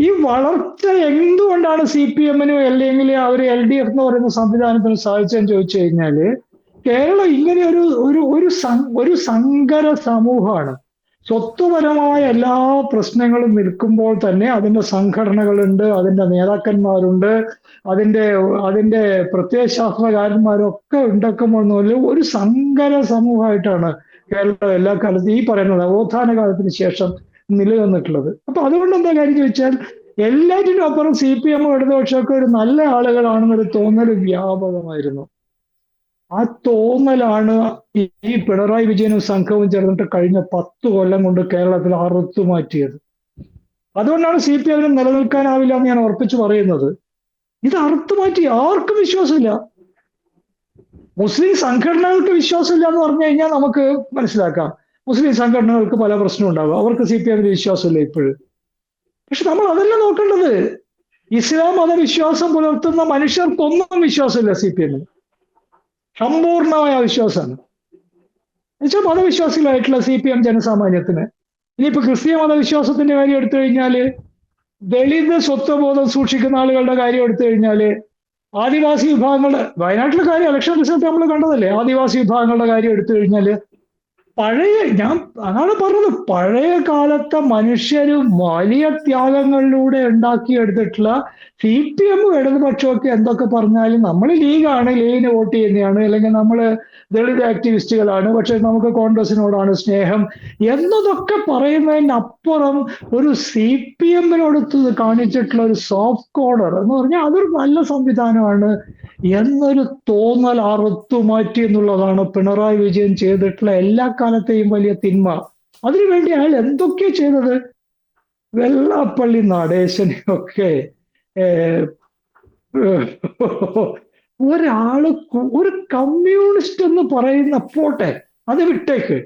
ഈ വളർച്ച എന്തുകൊണ്ടാണ് CPMനും അല്ലെങ്കിൽ അവർ LDF എന്ന് പറയുന്ന സംവിധാനത്തിന് സാധിച്ചതെന്ന് ചോദിച്ചു കഴിഞ്ഞാല്, കേരളം ഇങ്ങനെ ഒരു സങ്കര സമൂഹമാണ്. സ്വത്വപരമായ എല്ലാ പ്രശ്നങ്ങളും നിൽക്കുമ്പോൾ തന്നെ അതിന്റെ സംഘടനകളുണ്ട്, അതിന്റെ നേതാക്കന്മാരുണ്ട്, അതിന്റെ പ്രത്യയശാസ്ത്രകാരന്മാരൊക്കെ ഉണ്ടാക്കുമ്പോൾ ഒരു സങ്കര സമൂഹമായിട്ടാണ് കേരളം എല്ലാ കാലത്തും ഈ പറയുന്ന നവോത്ഥാന കാലത്തിന് ശേഷം നിലനിന്നിട്ടുള്ളത്. അപ്പൊ അതുകൊണ്ട് എന്താ കാര്യം ചോദിച്ചാൽ, എല്ലാറ്റിനും അപ്പുറം CPM ഇടതുപക്ഷമൊക്കെ ഒരു നല്ല ആളുകളാണെന്നൊരു തോന്നൽ വ്യാപകമായിരുന്നു. ആ തോന്നലാണ് ഈ പിണറായി വിജയനും സംഘവും ചേർന്നിട്ട് കഴിഞ്ഞ 10 കൊല്ലം കൊണ്ട് കേരളത്തിൽ അറുത്തു മാറ്റിയത്. അതുകൊണ്ടാണ് CPM നിലനിൽക്കാനാവില്ല എന്ന് ഞാൻ ഉറപ്പിച്ചു പറയുന്നത്. ഇത് അറുത്തുമാറ്റി ആർക്കും വിശ്വാസമില്ല. മുസ്ലിം സംഘടനകൾക്ക് വിശ്വാസമില്ല എന്ന് പറഞ്ഞു കഴിഞ്ഞാൽ നമുക്ക് മനസ്സിലാക്കാം. മുസ്ലിം സംഘടനകൾക്ക് പല പ്രശ്നവും ഉണ്ടാവും, അവർക്ക് CPM വിശ്വാസമില്ല ഇപ്പോഴും. പക്ഷെ നമ്മൾ അതല്ല നോക്കേണ്ടത്. ഇസ്ലാം മതവിശ്വാസം പുലർത്തുന്ന മനുഷ്യർക്കൊന്നും വിശ്വാസമില്ല CPM. സമ്പൂർണമായ വിശ്വാസമാണ്. എന്നുവെച്ചാൽ മതവിശ്വാസികളായിട്ടുള്ള CPM ജനസാമാന്യത്തിന്. ഇനിയിപ്പോ ക്രിസ്തീയ മതവിശ്വാസത്തിന്റെ കാര്യം എടുത്തു കഴിഞ്ഞാല്, ദളിത് സ്വത്വബോധം സൂക്ഷിക്കുന്ന ആളുകളുടെ കാര്യം എടുത്തു കഴിഞ്ഞാല്, ആദിവാസി വിഭാഗങ്ങളുടെ, വയനാട്ടിലെ കാര്യം ഇലക്ഷൻ റിസൾട്ട് നമ്മൾ കണ്ടതല്ലേ, ആദിവാസി വിഭാഗങ്ങളുടെ കാര്യം എടുത്തു കഴിഞ്ഞാല്, ഞാൻ അതാണ് പറഞ്ഞത്, പഴയ കാലത്തെ മനുഷ്യര് വലിയ ത്യാഗങ്ങളിലൂടെ ഉണ്ടാക്കിയെടുത്തിട്ടുള്ള CPM ഇടതുപക്ഷമൊക്കെ എന്തൊക്കെ പറഞ്ഞാലും നമ്മൾ ലീഗാണ്, ലീഗിന് വോട്ട് ചെയ്യുന്നതാണ്, അല്ലെങ്കിൽ നമ്മൾ ദളിത് ആക്ടിവിസ്റ്റുകളാണ്, പക്ഷെ നമുക്ക് കോൺഗ്രസിനോടാണ് സ്നേഹം എന്നതൊക്കെ പറയുന്നതിനപ്പുറം ഒരു CPM-നോട് കാണിച്ചിട്ടുള്ള ഒരു സോഫ്റ്റ് കോർണർ എന്ന് പറഞ്ഞാൽ അതൊരു നല്ല സംവിധാനമാണ് എന്നൊരു തോന്നൽ അറുത്തുമാറ്റി എന്നുള്ളതാണ് പിണറായി വിജയൻ ചെയ്തിട്ടുള്ള എല്ലാ കാലത്തെയും വലിയ തിന്മ. അതിനുവേണ്ടി അയാൾ എന്തൊക്കെയാ ചെയ്തത്? വെള്ളാപ്പള്ളി നടേശനെയൊക്കെ ഒരാള് ഒരു കമ്മ്യൂണിസ്റ്റ് എന്ന് പറയുന്ന, പോട്ടെ അത് വിട്ടേക്ക്,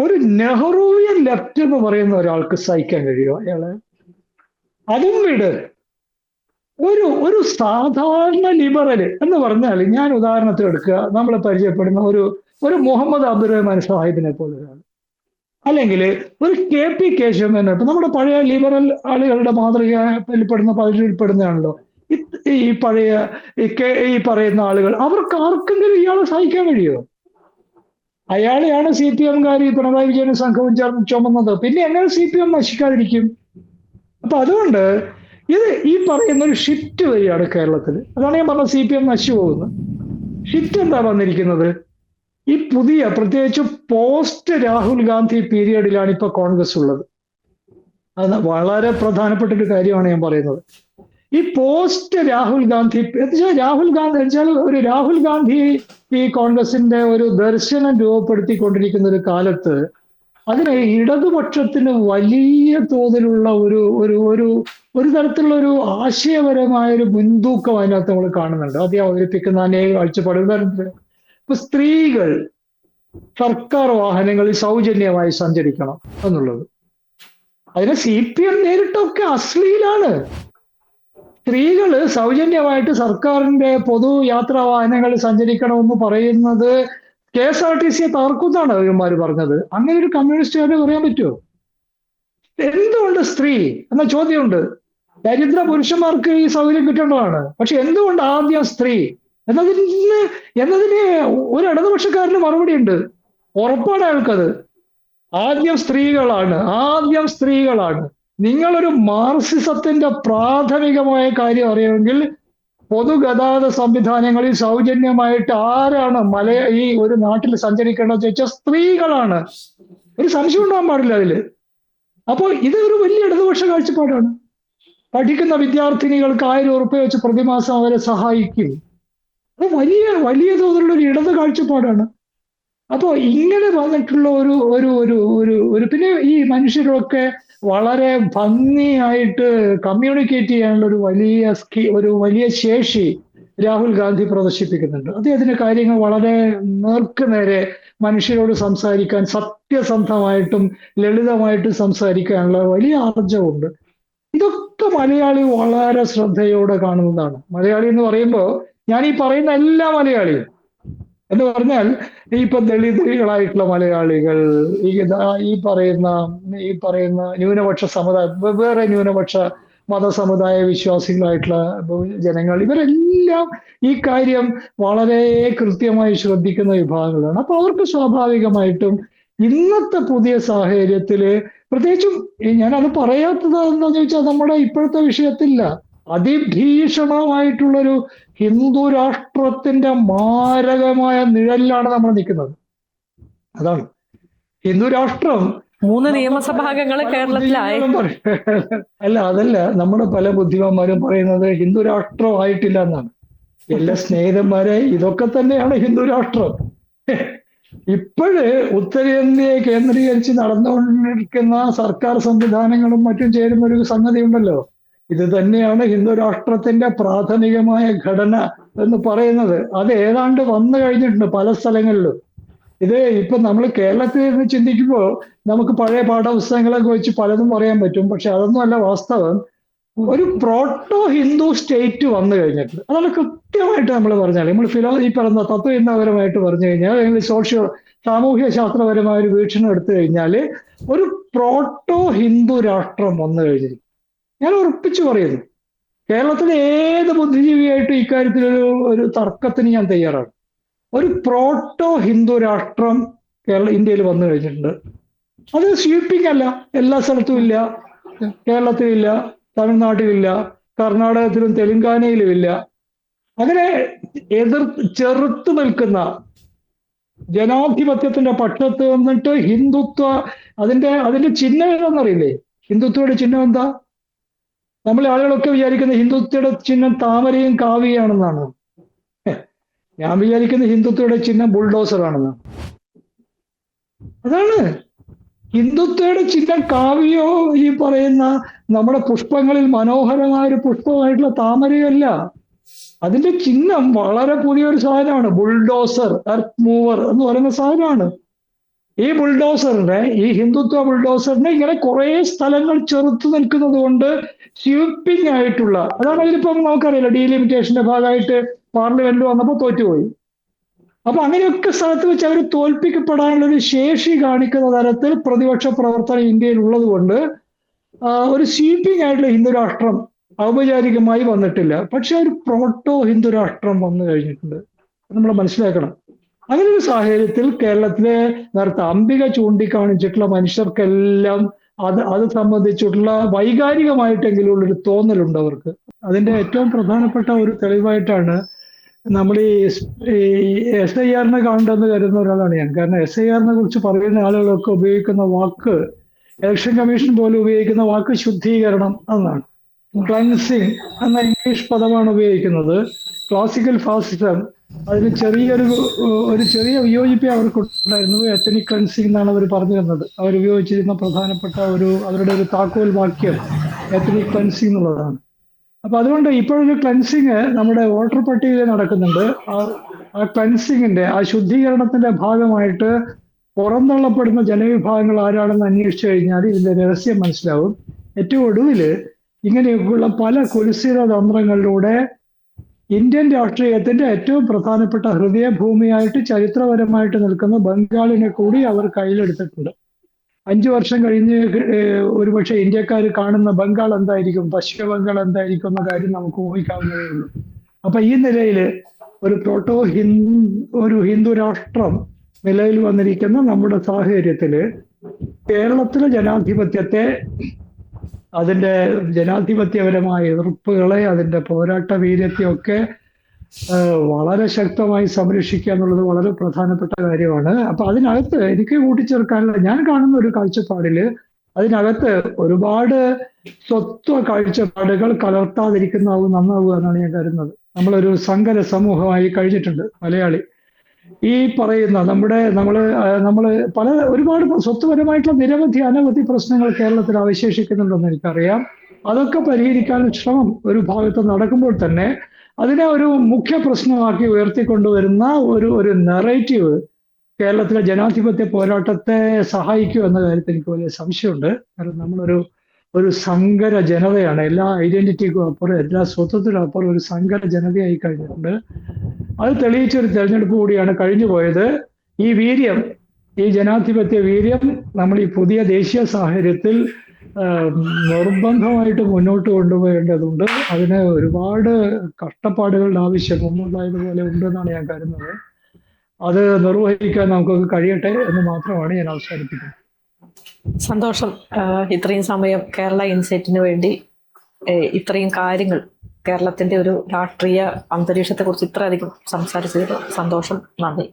ഒരു നെഹ്റുവിയൻ ലെഫ്റ്റ് എന്ന് പറയുന്ന ഒരാൾക്ക് സഹിക്കാൻ കഴിയുമോ അയാള്? അതും വിട്. ഒരു സാധാരണ ലിബറല് എന്ന് പറഞ്ഞാൽ, ഞാൻ ഉദാഹരണത്തിന് എടുക്കുക, നമ്മൾ പരിചയപ്പെടുന്ന ഒരു മുഹമ്മദ് അബ്ദുറഹ്മാൻ സാഹിബിനെ പോലെ ഒരാൾ, അല്ലെങ്കിൽ ഒരു KP കേശവൻ. ഇപ്പൊ നമ്മുടെ പഴയ ലിബറൽ ആളുകളുടെ മാതൃകയിൽപ്പെടുന്ന പലരിൽപ്പെടുന്നതാണല്ലോ ഈ പഴയ ഈ പറയുന്ന ആളുകൾ. അവർക്ക് ആർക്കെങ്കിലും ഇയാളെ സഹിക്കാൻ കഴിയുമോ? അയാളെയാണ് CPM-കാർ ഈ പിണറായി വിജയനും സംഘവും ചേർന്ന് ചുമന്നത്. പിന്നെ എങ്ങനെ CPM നശിക്കാതിരിക്കും? അപ്പൊ അതുകൊണ്ട് ഇത് ഈ പറയുന്ന ഒരു ഷിഫ്റ്റ് വരികയാണ് കേരളത്തിൽ. അതാണ് ഞാൻ പറഞ്ഞത്, CPM നശിച്ചു പോകുന്നത്. ഷിഫ്റ്റ് എന്താ വന്നിരിക്കുന്നത്? ഈ പുതിയ, പ്രത്യേകിച്ച് പോസ്റ്റ് രാഹുൽ ഗാന്ധി പീരിയഡിലാണ് ഇപ്പൊ കോൺഗ്രസ് ഉള്ളത്. അത് വളരെ പ്രധാനപ്പെട്ട ഒരു കാര്യമാണ് ഞാൻ പറയുന്നത്. ഈ പോസ്റ്റ് രാഹുൽ ഗാന്ധി രാഹുൽ ഗാന്ധി ഈ കോൺഗ്രസിന്റെ ഒരു ദർശനം രൂപപ്പെടുത്തിക്കൊണ്ടിരിക്കുന്ന ഒരു കാലത്ത് അതിന് ഇടതുപക്ഷത്തിന് വലിയ തോതിലുള്ള ഒരു തരത്തിലുള്ള ഒരു ആശയപരമായ ഒരു മുൻതൂക്കം അതിനകത്ത് നമ്മൾ കാണുന്നുണ്ട്. അത് അവതരിപ്പിക്കുന്ന അനേക കാഴ്ചപ്പാടുകൾ. ഇപ്പൊ സ്ത്രീകൾ സർക്കാർ വാഹനങ്ങളിൽ സൗജന്യമായി സഞ്ചരിക്കണം എന്നുള്ളത്, അതിന് CPM നേരിട്ടൊക്കെ അശ്ലീലാണ്. സ്ത്രീകള് സൗജന്യമായിട്ട് സർക്കാരിന്റെ പൊതു യാത്രാ വാഹനങ്ങളിൽ സഞ്ചരിക്കണമെന്ന് പറയുന്നത് KSRTC തകർക്കുന്നാണ് അവന്മാര് പറഞ്ഞത്. അങ്ങനെ ഒരു കമ്മ്യൂണിസ്റ്റുകാരെ പറയാൻ പറ്റുമോ? എന്തുകൊണ്ട് സ്ത്രീ എന്ന ചോദ്യമുണ്ട്. ദരിദ്ര പുരുഷന്മാർക്ക് ഈ സൗകര്യം കിട്ടേണ്ടതാണ്, പക്ഷെ എന്തുകൊണ്ട് ആദ്യം സ്ത്രീ എന്നതിന് ഒരു ഇടതുപക്ഷക്കാരന് മറുപടി ഉണ്ട്. ഉറപ്പാണ് അയാൾക്കത്. ആദ്യം സ്ത്രീകളാണ്. നിങ്ങളൊരു മാർക്സിസത്തിന്റെ പ്രാഥമികമായ കാര്യം അറിയുമെങ്കിൽ, പൊതുഗതാഗത സംവിധാനങ്ങളിൽ സൗജന്യമായിട്ട് ആരാണ് ഈ ഒരു നാട്ടിൽ സഞ്ചരിക്കേണ്ടതെന്ന് ചോദിച്ചാൽ സ്ത്രീകളാണ്. ഒരു സംശയം ഉണ്ടാകാൻ പാടില്ല അതില്. അപ്പോൾ ഇത് ഒരു വലിയ ഇടതുപക്ഷ കാഴ്ചപ്പാടാണ്. പഠിക്കുന്ന വിദ്യാർത്ഥിനികൾക്ക് 1000 ഉറുപ്പിക വെച്ച് പ്രതിമാസം അവരെ സഹായിക്കും. അത് വലിയ തോതിലുള്ള ഒരു ഇടത് കാഴ്ചപ്പാടാണ്. അപ്പോൾ ഇങ്ങനെ വന്നിട്ടുള്ള ഒരു പിന്നെ ഈ മനുഷ്യരൊക്കെ വളരെ ഭംഗിയായിട്ട് കമ്മ്യൂണിക്കേറ്റ് ചെയ്യാനുള്ള ഒരു വലിയ ശേഷി രാഹുൽ ഗാന്ധി പ്രദർശിപ്പിക്കുന്നുണ്ട്. അദ്ദേഹത്തിന് കാര്യങ്ങൾ വളരെ നേർക്കുനേരെ മനുഷ്യരോട് സംസാരിക്കാൻ, സത്യസന്ധമായിട്ടും ലളിതമായിട്ടും സംസാരിക്കാനുള്ള വലിയ ആർജവുണ്ട്. ഇതൊക്കെ മലയാളി വളരെ ശ്രദ്ധയോടെ കാണുന്നതാണ്. മലയാളി എന്ന് പറയുമ്പോൾ ഞാൻ ഈ പറയുന്ന എല്ലാ മലയാളിയും എന്ന് പറഞ്ഞാൽ, ഇപ്പൊ ദളിതുകളായിട്ടുള്ള മലയാളികൾ, ഈ പറയുന്ന ന്യൂനപക്ഷ സമുദായം, വേറെ ന്യൂനപക്ഷ മതസമുദായ വിശ്വാസികളായിട്ടുള്ള ജനങ്ങൾ, ഇവരെല്ലാം ഈ കാര്യം വളരെ കൃത്യമായി ശ്രദ്ധിക്കുന്ന വിഭാഗങ്ങളാണ്. അപ്പൊ അവർക്ക് സ്വാഭാവികമായിട്ടും ഇന്നത്തെ പുതിയ സാഹചര്യത്തില്, പ്രത്യേകിച്ചും ഞാനത് പറയാത്തത് എന്താണെന്ന് ചോദിച്ചാൽ, നമ്മുടെ ഇപ്പോഴത്തെ വിഷയത്തില്ല, അതിഭീഷണമായിട്ടുള്ളൊരു ഹിന്ദു രാഷ്ട്രത്തിന്റെ മാരകമായ നിഴലിലാണ് നമ്മൾ നിൽക്കുന്നത്. അതാണ് ഹിന്ദു രാഷ്ട്രം. 3 നിയമസഭാംഗങ്ങൾ കേരളത്തിലായി. അതല്ല, നമ്മുടെ പല ബുദ്ധിമാന്മാരും പറയുന്നത് ഹിന്ദു രാഷ്ട്രം ആയിട്ടില്ല എന്നാണ്. എല്ലാ സ്നേഹിതന്മാരെ, ഇതൊക്കെ തന്നെയാണ് ഹിന്ദു രാഷ്ട്രം. ഇപ്പോഴ് ഉത്തരേന്ത്യയെ കേന്ദ്രീകരിച്ച് നടന്നുകൊണ്ടിരിക്കുന്ന സർക്കാർ സംവിധാനങ്ങളും മറ്റും ചേരുന്ന ഒരു സംഗതി ഉണ്ടല്ലോ. ഇത് തന്നെയാണ് ഹിന്ദു രാഷ്ട്രത്തിന്റെ പ്രാഥമികമായ ഘടന എന്ന് പറയുന്നത്. അത് ഏതാണ്ട് വന്നു കഴിഞ്ഞിട്ടുണ്ട് പല സ്ഥലങ്ങളിലും. ഇത് ഇപ്പൊ നമ്മൾ കേരളത്തിൽ നിന്ന് ചിന്തിക്കുമ്പോൾ നമുക്ക് പഴയ പാഠപുസ്തകങ്ങളൊക്കെ വെച്ച് പലതും പറയാൻ പറ്റും. പക്ഷെ അതൊന്നും അല്ല വാസ്തവം. ഒരു പ്രോട്ടോ ഹിന്ദു സ്റ്റേറ്റ് വന്നു കഴിഞ്ഞിട്ട് അതാണ് കൃത്യമായിട്ട് നമ്മൾ പറഞ്ഞാൽ നമ്മൾ ഈ പറഞ്ഞ തത്വചിന്താപരമായിട്ട് പറഞ്ഞു കഴിഞ്ഞാൽ അല്ലെങ്കിൽ സാമൂഹ്യ ശാസ്ത്രപരമായ ഒരു വീക്ഷണം എടുത്തു കഴിഞ്ഞാൽ ഒരു പ്രോട്ടോ ഹിന്ദു രാഷ്ട്രം വന്നു കഴിഞ്ഞിരിക്കും. ഞാൻ ഉറപ്പിച്ചു പറയുന്നു, കേരളത്തിലെ ഏത് ബുദ്ധിജീവിയായിട്ടും ഇക്കാര്യത്തിൽ ഒരു തർക്കത്തിന് ഞാൻ തയ്യാറാണ്. ഒരു പ്രോട്ടോ ഹിന്ദു രാഷ്ട്രം ഇന്ത്യയിൽ വന്നു കഴിഞ്ഞിട്ടുണ്ട്. അത് സ്വീപ്പിംഗ് അല്ല, എല്ലാ സ്ഥലത്തും ഇല്ല. കേരളത്തിലില്ല, തമിഴ്നാട്ടിലില്ല, കർണാടകത്തിലും തെലുങ്കാനയിലും ഇല്ല. അങ്ങനെ ചെറുത്തു നിൽക്കുന്ന ജനാധിപത്യത്തിന്റെ പക്ഷത്ത് വന്നിട്ട് ഹിന്ദുത്വ അതിന്റെ ചിഹ്നം ഏതാണെന്നറിയില്ലേ? ഹിന്ദുത്വയുടെ ചിഹ്നം എന്താ? നമ്മളെ ആളുകളൊക്കെ വിചാരിക്കുന്ന ഹിന്ദുത്വയുടെ ചിഹ്നം താമരയും കാവിയാണെന്നാണ്. ഞാൻ വിചാരിക്കുന്ന ഹിന്ദുത്വയുടെ ചിഹ്നം ബുൾഡോസർ ആണെന്നാണ്. അതാണ് ഹിന്ദുത്വയുടെ ചിഹ്നം. കാവ്യോ ഈ പറയുന്ന നമ്മുടെ പുഷ്പങ്ങളിൽ മനോഹരമായ ഒരു പുഷ്പമായിട്ടുള്ള താമരയോ അല്ല. അതിന്റെ ചിഹ്നം വളരെ പുതിയൊരു സാധനമാണ്. ബുൾഡോസർ, എർത്ത് മൂവർ എന്ന് പറയുന്ന സാധനമാണ്. ഈ ബുൾഡോസറിന്റെ, ഈ ഹിന്ദുത്വ ബുൾഡോസറിന്റെ ഇങ്ങനെ കുറെ സ്ഥലങ്ങൾ ചെറുത്തു നിൽക്കുന്നത് കൊണ്ട് സ്വീപ്പിംഗ് ആയിട്ടുള്ള, അതാണ് അതിലിപ്പം നമുക്കറിയില്ല, ഡീലിമിറ്റേഷന്റെ ഭാഗമായിട്ട് പാർലമെന്റിൽ വന്നപ്പോൾ തോറ്റുപോയി. അപ്പൊ അങ്ങനെയൊക്കെ സ്ഥലത്ത് വെച്ച് അവർ തോൽപ്പിക്കപ്പെടാനുള്ള ഒരു ശേഷി കാണിക്കുന്ന തരത്തിൽ പ്രതിപക്ഷ പ്രവർത്തനം ഇന്ത്യയിൽ ഉള്ളത് കൊണ്ട് ഒരു സ്വീപ്പിംഗ് ആയിട്ടുള്ള ഹിന്ദു രാഷ്ട്രം ഔപചാരികമായി വന്നിട്ടില്ല. പക്ഷെ ഒരു പ്രോട്ടോ ഹിന്ദു രാഷ്ട്രം വന്നു കഴിഞ്ഞിട്ടുണ്ട്. നമ്മൾ മനസ്സിലാക്കണം. അങ്ങനെ ഒരു സാഹചര്യത്തിൽ കേരളത്തിലെ നേരത്തെ അംബിക ചൂണ്ടിക്കാണിച്ചിട്ടുള്ള മനുഷ്യർക്കെല്ലാം അത് സംബന്ധിച്ചിട്ടുള്ള വൈകാരികമായിട്ടെങ്കിലും ഉള്ളൊരു തോന്നലുണ്ട് അവർക്ക്. അതിന്റെ ഏറ്റവും പ്രധാനപ്പെട്ട ഒരു തെളിവായിട്ടാണ് നമ്മൾ ഈ SIR കാണേണ്ടെന്ന് കരുതുന്ന ഒരാളാണ് ഞാൻ. കാരണം SIR കുറിച്ച് പറയുന്ന ആളുകളൊക്കെ ഉപയോഗിക്കുന്ന വാക്ക്, ഇലക്ഷൻ കമ്മീഷൻ പോലും ഉപയോഗിക്കുന്ന വാക്ക് ശുദ്ധീകരണം എന്നാണ്. ക്ലൻസിങ് എന്ന ഇംഗ്ലീഷ് പദമാണ് ഉപയോഗിക്കുന്നത്. ക്ലാസിക്കൽ ഫാസിസം അതിന് ചെറിയ വിയോജിപ്പേ അവർക്കുണ്ടായിരുന്നു. എത്തനിക് ക്ലൻസിങ് എന്നാണ് അവർ പറഞ്ഞു തന്നത്. അവരുപയോഗിച്ചിരുന്ന പ്രധാനപ്പെട്ട അവരുടെ ഒരു താക്കോൽ വാക്യം എത്തനിക് ക്ലൻസിങ് എന്നുള്ളതാണ്. അപ്പൊ അതുകൊണ്ട് ഇപ്പോഴൊരു ക്ലൻസിങ് നമ്മുടെ വോട്ടർ പട്ടികയിൽ നടക്കുന്നുണ്ട്. ആ ക്ലൻസിങ്ങിന്റെ, ആ ശുദ്ധീകരണത്തിന്റെ ഭാഗമായിട്ട് പുറന്തള്ളപ്പെടുന്ന ജനവിഭാഗങ്ങൾ ആരാണെന്ന് അന്വേഷിച്ചു കഴിഞ്ഞാൽ ഇതിന്റെ രഹസ്യം മനസ്സിലാവും. ഏറ്റവും ഒടുവില് ഇങ്ങനെയൊക്കെയുള്ള പല കുൽസിത തന്ത്രങ്ങളിലൂടെ ഇന്ത്യൻ രാഷ്ട്രീയത്തിന്റെ ഏറ്റവും പ്രധാനപ്പെട്ട ഹൃദയഭൂമിയായിട്ട് ചരിത്രപരമായിട്ട് നിൽക്കുന്ന ബംഗാളിനെ കൂടി അവർ കയ്യിലെടുത്തിട്ടുണ്ട്. 5 വർഷം കഴിഞ്ഞ് ഒരുപക്ഷെ ഇന്ത്യക്കാർ കാണുന്ന ബംഗാൾ എന്തായിരിക്കും, പശ്ചിമ ബംഗാൾ എന്തായിരിക്കും എന്ന കാര്യം നമുക്ക് ഊഹിക്കാവുന്നതേ ഉള്ളൂ. അപ്പൊ ഈ നിലയിൽ ഒരു ഹിന്ദു രാഷ്ട്രം നിലവിൽ വന്നിരിക്കുന്ന നമ്മുടെ സാഹചര്യത്തില് കേരളത്തിലെ ജനാധിപത്യത്തെ, അതിന്റെ ജനാധിപത്യപരമായ എതിർപ്പുകളെ, അതിന്റെ പോരാട്ട വീര്യത്തെയൊക്കെ വളരെ ശക്തമായി സംരക്ഷിക്കുക എന്നുള്ളത് വളരെ പ്രധാനപ്പെട്ട കാര്യമാണ്. അപ്പൊ അതിനകത്ത് എനിക്ക് കൂട്ടിച്ചേർക്കാനുള്ള, ഞാൻ കാണുന്ന ഒരു കാഴ്ചപ്പാടില് അതിനകത്ത് ഒരുപാട് സ്വത്വ കാഴ്ചപ്പാടുകൾ കലർത്താതിരിക്കുന്നതാവും നന്നാവുക എന്നാണ് ഞാൻ കരുതുന്നത്. നമ്മളൊരു സങ്കര സമൂഹമായി കഴിഞ്ഞിട്ടുണ്ട് മലയാളി. ഈ പറയുന്ന നമ്മള് ഒരുപാട് സ്വത്വപരമായിട്ടുള്ള അനവധി പ്രശ്നങ്ങൾ കേരളത്തിൽ അവശേഷിക്കുന്നുണ്ടെന്ന് എനിക്കറിയാം. അതൊക്കെ പരിഹരിക്കാൻ ശ്രമം ഒരു ഭാഗത്ത് നടക്കുമ്പോൾ തന്നെ അതിനെ ഒരു മുഖ്യ പ്രശ്നമാക്കി ഉയർത്തിക്കൊണ്ടുവരുന്ന ഒരു നെറേറ്റീവ് കേരളത്തിലെ ജനാധിപത്യ പോരാട്ടത്തെ സഹായിക്കും എന്ന കാര്യത്തിൽ എനിക്ക് വലിയ സംശയമുണ്ട്. കാരണം ഒരു സങ്കര ജനതയാണ്. എല്ലാ ഐഡന്റിറ്റിക്കും അപ്പുറം, എല്ലാ സ്വത്വത്തിനും അപ്പുറം ഒരു സങ്കര ജനതയായി കഴിഞ്ഞിട്ടുണ്ട്. അത് തെളിയിച്ചൊരു തെരഞ്ഞെടുപ്പ് കൂടിയാണ് കഴിഞ്ഞു പോയത്. ഈ വീര്യം, ഈ ജനാധിപത്യ വീര്യം നമ്മൾ ഈ പുതിയ ദേശീയ സാഹചര്യത്തിൽ നിർബന്ധമായിട്ട് മുന്നോട്ട് കൊണ്ടുപോകേണ്ടതുണ്ട്. അതിന് ഒരുപാട് കഷ്ടപ്പാടുകളുടെ ആവശ്യം മുമ്പുണ്ടായതുപോലെ ഉണ്ടെന്നാണ് ഞാൻ കരുതുന്നത്. അത് നിർവഹിക്കാൻ നമുക്കൊക്കെ കഴിയട്ടെ എന്ന് മാത്രമാണ് ഞാൻ അവസാനിപ്പിക്കുന്നത്. സന്തോഷം. ഇത്രയും സമയം കേരള ഇൻസൈറ്റിന് വേണ്ടി ഇത്രയും കാര്യങ്ങൾ, കേരളത്തിന്റെ ഒരു രാഷ്ട്രീയ അന്തരീക്ഷത്തെ കുറിച്ച് ഇത്രയധികം സംസാരിച്ചതിൽ സന്തോഷം. നന്ദി.